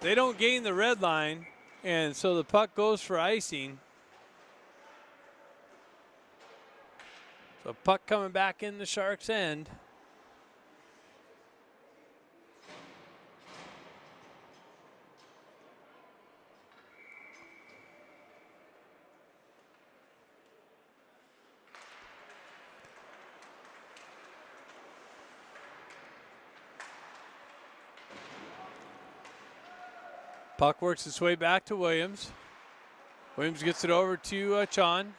They don't gain the red line, and so the puck goes for icing. So puck coming back in the Sharks' end. Puck works its way back to Williams. Williams gets it over to Chon.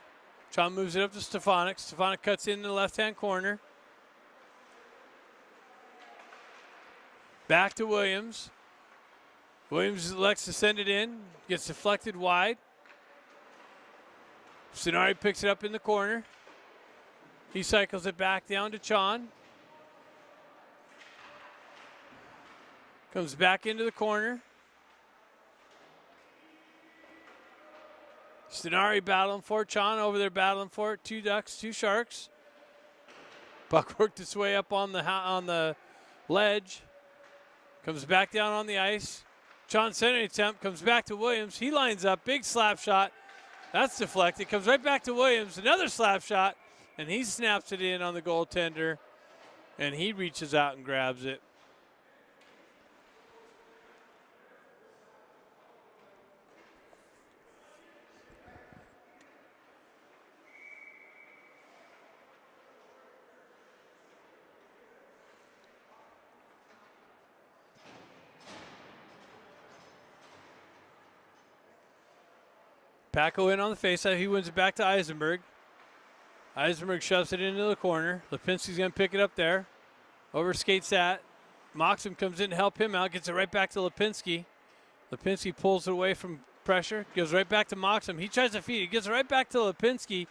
Chon moves it up to Stefanik. Stefanik cuts in the left-hand corner. Back to Williams. Williams elects to send it in. Gets deflected wide. Sonari picks it up in the corner. He cycles it back down to Chon. Comes back into the corner. Sonari battling for it. Chon over there battling for it. 2 Ducks, 2 Sharks. Puck worked its way up on the ledge. Comes back down on the ice. Chon centering attempt. Comes back to Williams. He lines up. Big slap shot. That's deflected. Comes right back to Williams. Another slap shot. And he snaps it in on the goaltender. And he reaches out and grabs it. Packo in on the faceoff. He wins it back to Eisenberg. Eisenberg shoves it into the corner. Lipinski's going to pick it up there. Over skates that. Moxham comes in to help him out. Gets it right back to Lipinski. Lipinski pulls it away from pressure. Goes right back to Moxham. He tries to feed it. Gets it right back to Lipinski.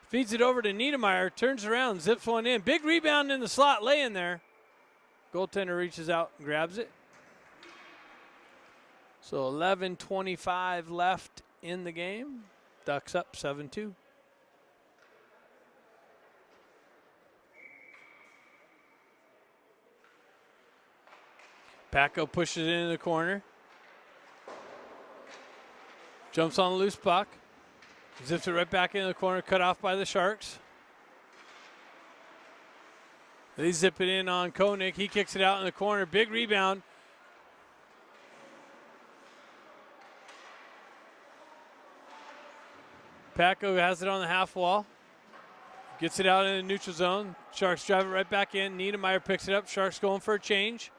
Feeds it over to Niedermeyer. Turns around. Zips one in. Big rebound in the slot. Laying there. Goaltender reaches out and grabs it. So 11:25 left in the game. Ducks up 7-2. Packo pushes it into the corner. Jumps on a loose puck. Zips it right back into the corner. Cut off by the Sharks. They zip it in on Koenig. He kicks it out in the corner. Big rebound. Packo has it on the half wall. Gets it out in the neutral zone. Sharks drive it right back in. Niedermeyer picks it up. Sharks going for a change.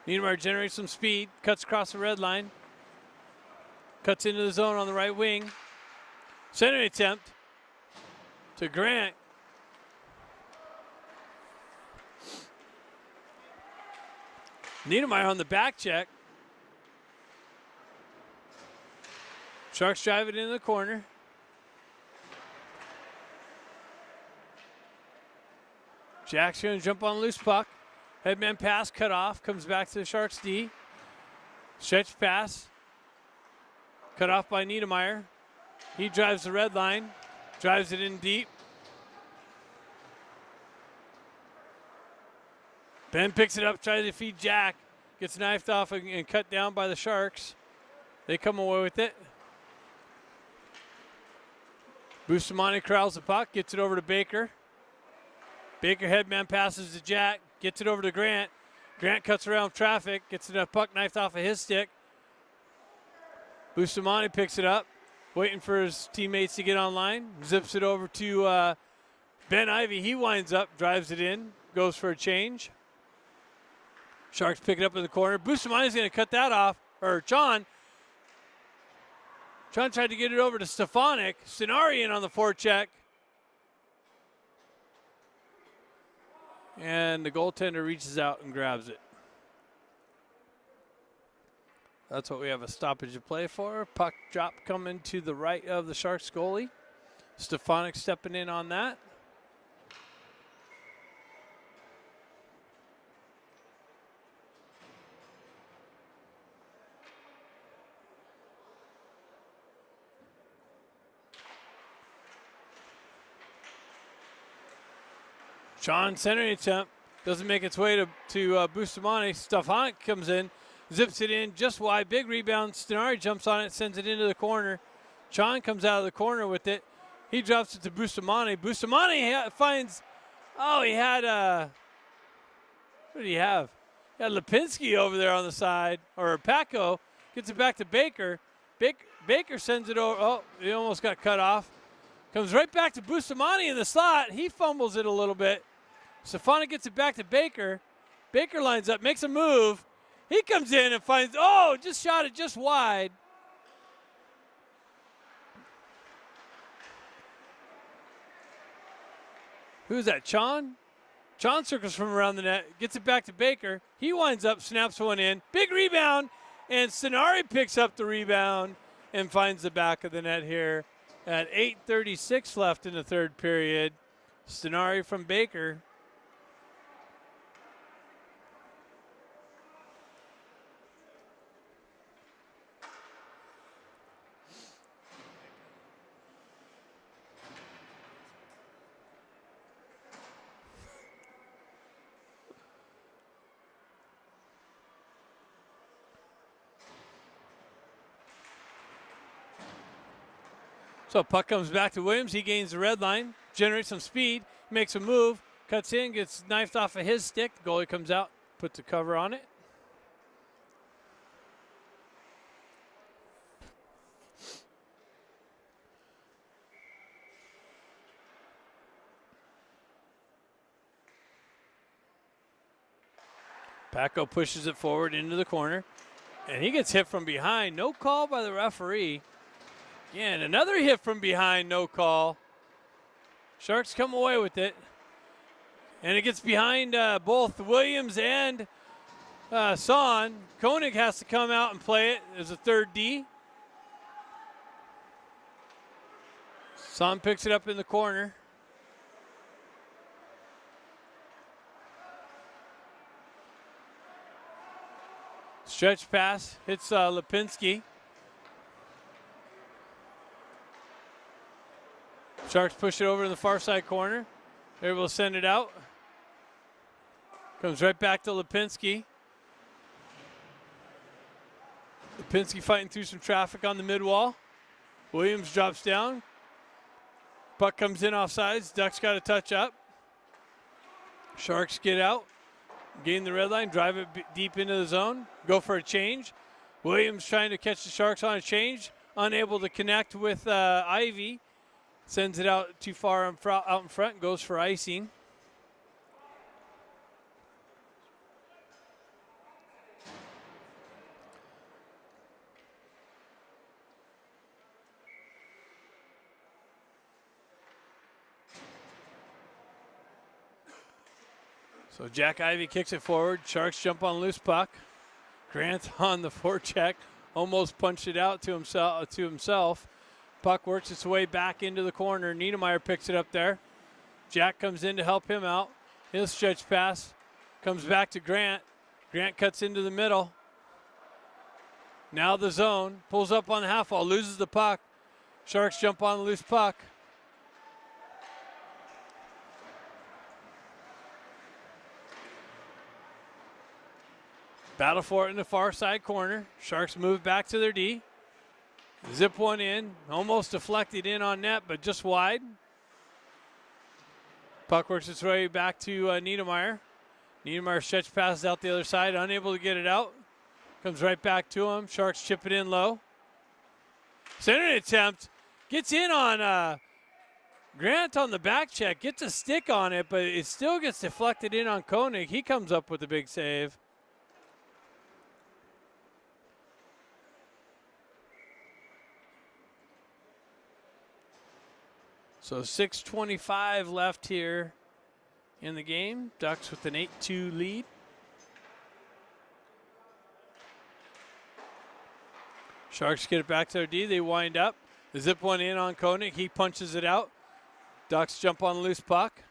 Niedermeyer generates some speed. Cuts across the red line. Cuts into the zone on the right wing. Center attempt to Grant. Niedermeyer on the back check. Sharks drive it into the corner. Jack's going to jump on a loose puck. Headman pass cut off. Comes back to the Sharks D. Stretch pass. Cut off by Niedermeyer. He drives the red line. Drives it in deep. Ben picks it up, tries to feed Jack. Gets knifed off and cut down by the Sharks. They come away with it. Bustamante corrals the puck. Gets it over to Baker. Baker headman passes to Jack. Gets it over to Grant. Grant cuts around traffic. Gets a puck knifed off of his stick. Bustamante picks it up. Waiting for his teammates to get online. Zips it over to Ben Ivy. He winds up, drives it in. Goes for a change. Sharks pick it up in the corner. Bustamante's going to cut that off. Or Chon. Chon tried to get it over to Stefanik. Sonari in on the forecheck. And the goaltender reaches out and grabs it. That's what we have a stoppage of play for. Puck drop coming to the right of the Sharks goalie. Stefanik stepping in on that. Sean centering attempt. Doesn't make its way to Bustamante. Stefanik comes in. Zips it in just wide. Big rebound. Stenari jumps on it. Sends it into the corner. Chon comes out of the corner with it. He drops it to Bustamante. Bustamante finds... Oh, he had... what did he have? He had Lipinski over there on the side. Or Packo. Gets it back to Baker. Baker sends it over. Oh, he almost got cut off. Comes right back to Bustamante in the slot. He fumbles it a little bit. Stefanik gets it back to Baker. Baker lines up, makes a move. He comes in and finds, just shot it just wide. Who's that, Chon? Chon circles from around the net, gets it back to Baker. He winds up, snaps one in. Big rebound, and Stenari picks up the rebound and finds the back of the net here at 8:36 left in the third period. Stenari from Baker. So puck comes back to Williams. He gains the red line, generates some speed, makes a move, cuts in, gets knifed off of his stick. The goalie comes out, puts the cover on it. Paco pushes it forward into the corner, and he gets hit from behind. No call by the referee. Yeah, and another hit from behind, no call. Sharks come away with it. And it gets behind both Williams and Son. Koenig has to come out and play it as a third D. Son picks it up in the corner. Stretch pass, hits Lipinski. Sharks push it over to the far side corner. They're able to send it out. Comes right back to Lipinski. Lipinski fighting through some traffic on the mid wall. Williams drops down. Puck comes in offsides. Ducks got to touch up. Sharks get out. Gain the red line. Drive it deep into the zone. Go for a change. Williams trying to catch the Sharks on a change. Unable to connect with Ivy. Sends it out too far out in front and goes for icing. So Jack Ivy kicks it forward. Sharks jump on loose puck. Grant on the forecheck. Almost punched it out to himself. Puck works its way back into the corner. Niedermeyer picks it up there. Jack comes in to help him out. He'll stretch pass. Comes back to Grant. Grant cuts into the middle. Now the zone. Pulls up on the half wall. Loses the puck. Sharks jump on the loose puck. Battle for it in the far side corner. Sharks move back to their D. Zip one in, almost deflected in on net, but just wide. Puck works its way back to Niedermeyer. Niedermeyer stretch passes out the other side, unable to get it out. Comes right back to him. Sharks chip it in low. Center attempt. Gets in on Grant on the back check. Gets a stick on it, but it still gets deflected in on Koenig. He comes up with a big save. So 6:25 left here in the game. Ducks with an 8-2 lead. Sharks get it back to their D. They wind up. They zip one in on Koenig. He punches it out. Ducks jump on the loose puck.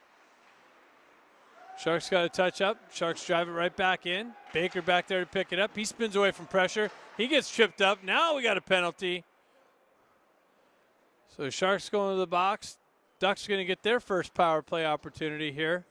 Sharks got to touch up. Sharks drive it right back in. Baker back there to pick it up. He spins away from pressure. He gets tripped up. Now we got a penalty. So Sharks going to the box. Ducks going to get their first power play opportunity here.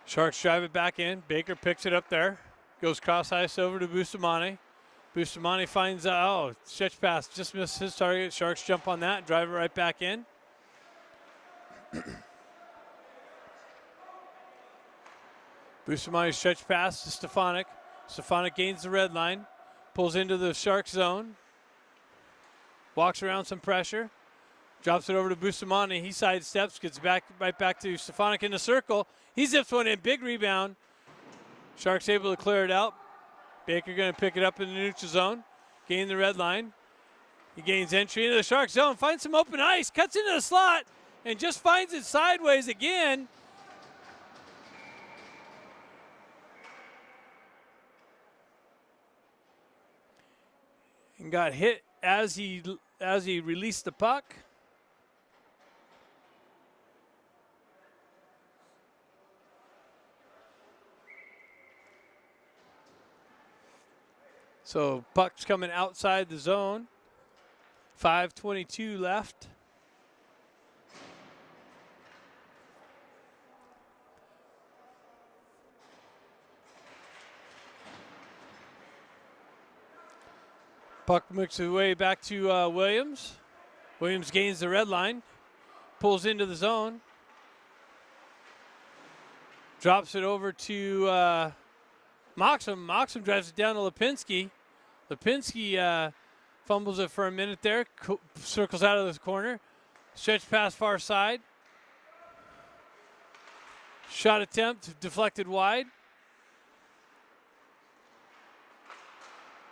Sharks drive it back in. Baker picks it up there. Goes cross ice over to Bustamante. Bustamante finds, stretch pass. Just missed his target. Sharks jump on that. Drive it right back in. Bustamante stretch pass to Stefanik. Stefanik gains the red line, pulls into the Shark zone, walks around some pressure, drops it over to Bustamante. He sidesteps, gets back right back to Stefanik in the circle. He zips one in, big rebound. Sharks able to clear it out. Baker going to pick it up in the neutral zone, gain the red line. He gains entry into the Shark zone, finds some open ice, cuts into the slot, and just finds it sideways again. And got hit as he released the puck. So puck's coming outside the zone. 5:22 left. Puck makes its way back to Williams. Williams gains the red line, pulls into the zone, drops it over to Moxham. Moxham drives it down to Lipinski. Lipinski fumbles it for a minute there, circles out of the corner, stretch pass far side. Shot attempt deflected wide.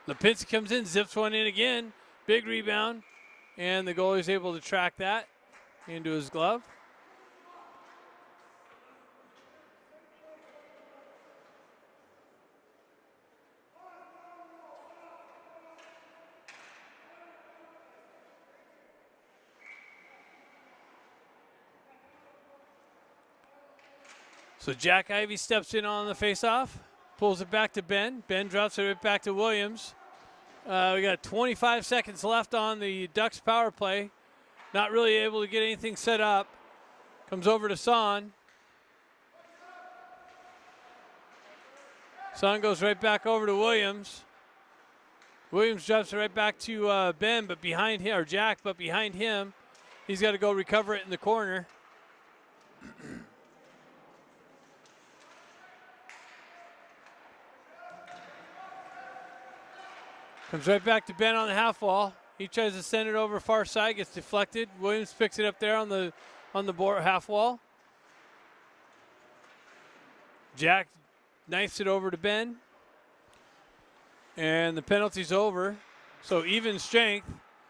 Lipinski comes in, zips one in again. Big rebound, and the goalie's able to track that into his glove. So Jack Ivey steps in on the faceoff. Pulls it back to Ben. Ben drops it right back to Williams. We got 25 seconds left on the Ducks power play. Not really able to get anything set up. Comes over to Son. Son goes right back over to Williams. Williams drops it right back to Ben, but behind him, or Jack, but behind him. He's got to go recover it in the corner. Comes right back to Ben on the half wall. He tries to send it over far side, gets deflected. Williams picks it up there on the board half wall. Jack knifes it over to Ben. And the penalty's over. So even strength.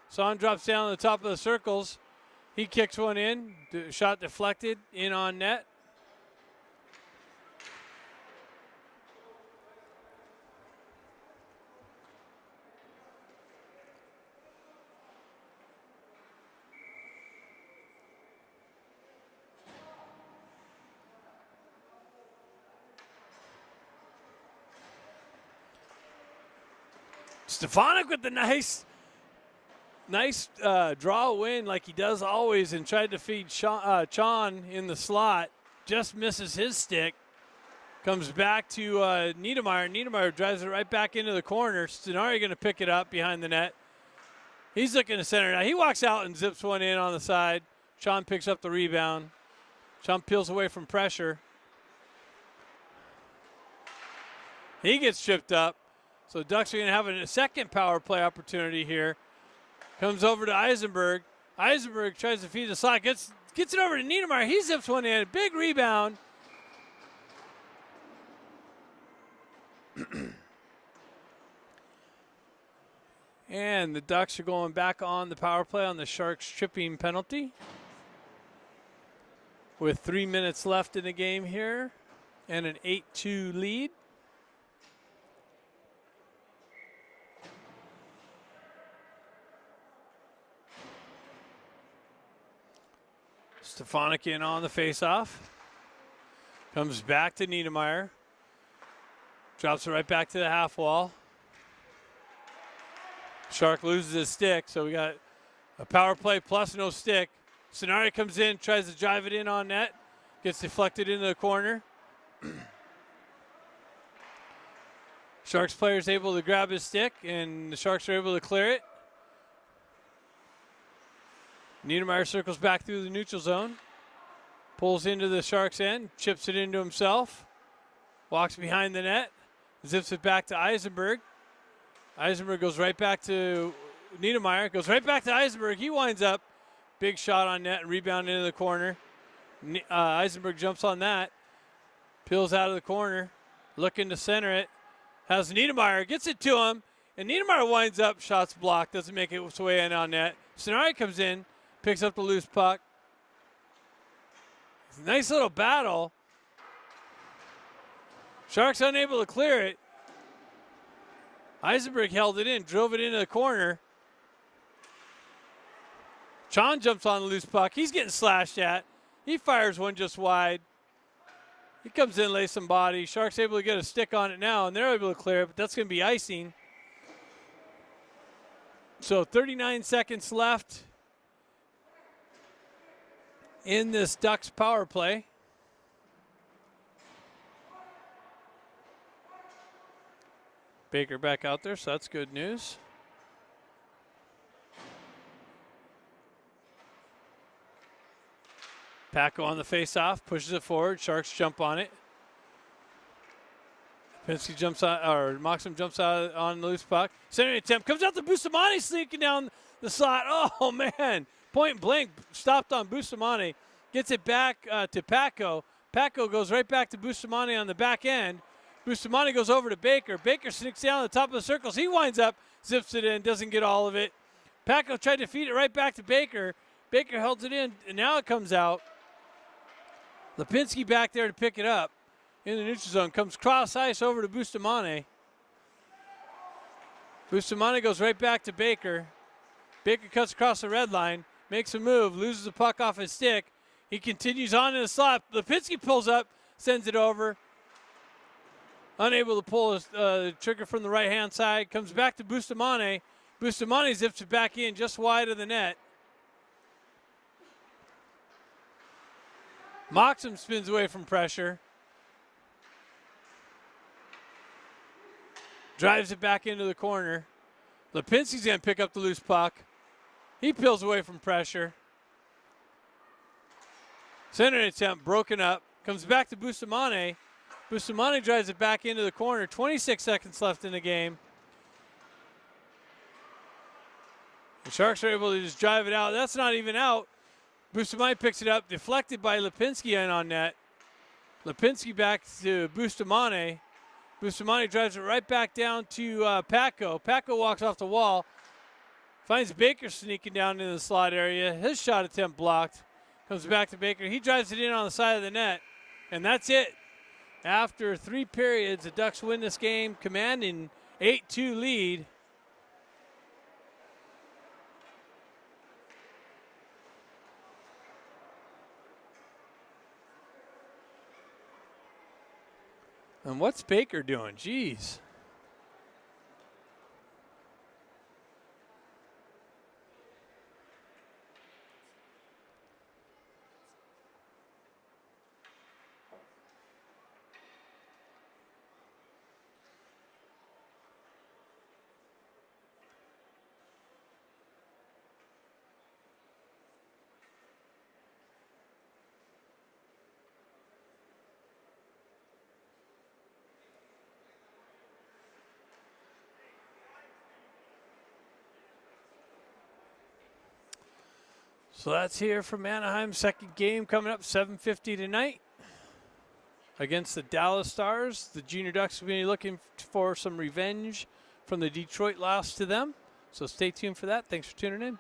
Son drops down on the top of the circles. He kicks one in. Shot deflected, in on net. Stefanik with the nice draw win like he does always, and tried to feed Chon in the slot. Just misses his stick. Comes back to Niedermeyer. Niedermeyer drives it right back into the corner. Stenari going to pick it up behind the net. He's looking to center now. He walks out and zips one in on the side. Chon picks up the rebound. Chon peels away from pressure. He gets tripped up. So Ducks are going to have a second power play opportunity here. Comes over to Eisenberg. Eisenberg tries to feed the slot. Gets it over to Niedermeyer. He zips one in. Big rebound. And the Ducks are going back on the power play on the Sharks tripping penalty. With 3 minutes left in the game here and an 8-2 lead. Stefanik in on the faceoff. Comes back to Niedermeyer. Drops it right back to the half wall. Shark loses his stick, so we got a power play plus no stick. Stenari comes in, tries to drive it in on net. Gets deflected into the corner. Sharks player's able to grab his stick, and the Sharks are able to clear it. Niedermeyer circles back through the neutral zone. Pulls into the Sharks' end, chips it into himself. Walks behind the net. Zips it back to Eisenberg. Eisenberg goes right back to Niedermeyer. Goes right back to Eisenberg. He winds up. Big shot on net and rebound into the corner. Eisenberg jumps on that. Peels out of the corner. Looking to center it. Has Niedermeyer. Gets it to him. And Niedermeyer winds up. Shots blocked. Doesn't make it its way in on net. Sonari comes in. Picks up the loose puck. Nice little battle. Sharks unable to clear it. Eisenberg held it in. Drove it into the corner. Chon jumps on the loose puck. He's getting slashed at. He fires one just wide. He comes in, lays some body. Sharks able to get a stick on it now, and they're able to clear it, but that's going to be icing. So 39 seconds left in this Ducks power play. Baker back out there, so that's good news. Paco on the face-off, pushes it forward. Sharks jump on it. Pinsky jumps out, or Moxham jumps out on the loose puck. Centering attempt comes out to Bustamante, sneaking down the slot. Oh man! Point blank, stopped on Bustamante. Gets it back to Paco. Paco goes right back to Bustamante on the back end. Bustamante goes over to Baker. Baker sneaks down the top of the circles. He winds up, zips it in, doesn't get all of it. Paco tried to feed it right back to Baker. Baker held it in, and now it comes out. Lipinski back there to pick it up in the neutral zone. Comes cross ice over to Bustamante. Bustamante goes right back to Baker. Baker cuts across the red line, makes a move, loses the puck off his stick. He continues on in the slot. Lipinski pulls up, sends it over. Unable to pull the trigger from the right-hand side. Comes back to Bustamante. Bustamante zips it back in just wide of the net. Moxham spins away from pressure. Drives it back into the corner. Lipinski's going to pick up the loose puck. He peels away from pressure. Center attempt broken up. Comes back to Bustamante. Bustamante drives it back into the corner. 26 seconds left in the game. The Sharks are able to just drive it out. That's not even out. Bustamante picks it up, deflected by Lipinski in on net. Lipinski back to Bustamante. Bustamante drives it right back down to Paco. Paco walks off the wall. Finds Baker sneaking down into the slot area. His shot attempt blocked. Comes back to Baker. He drives it in on the side of the net. And that's it. After 3 periods, the Ducks win this game, commanding 8-2 lead. And what's Baker doing? Jeez. So that's here from Anaheim. Second game coming up 7:50 tonight against the Dallas Stars. The Junior Ducks will be looking for some revenge from the Detroit loss to them. So stay tuned for that. Thanks for tuning in.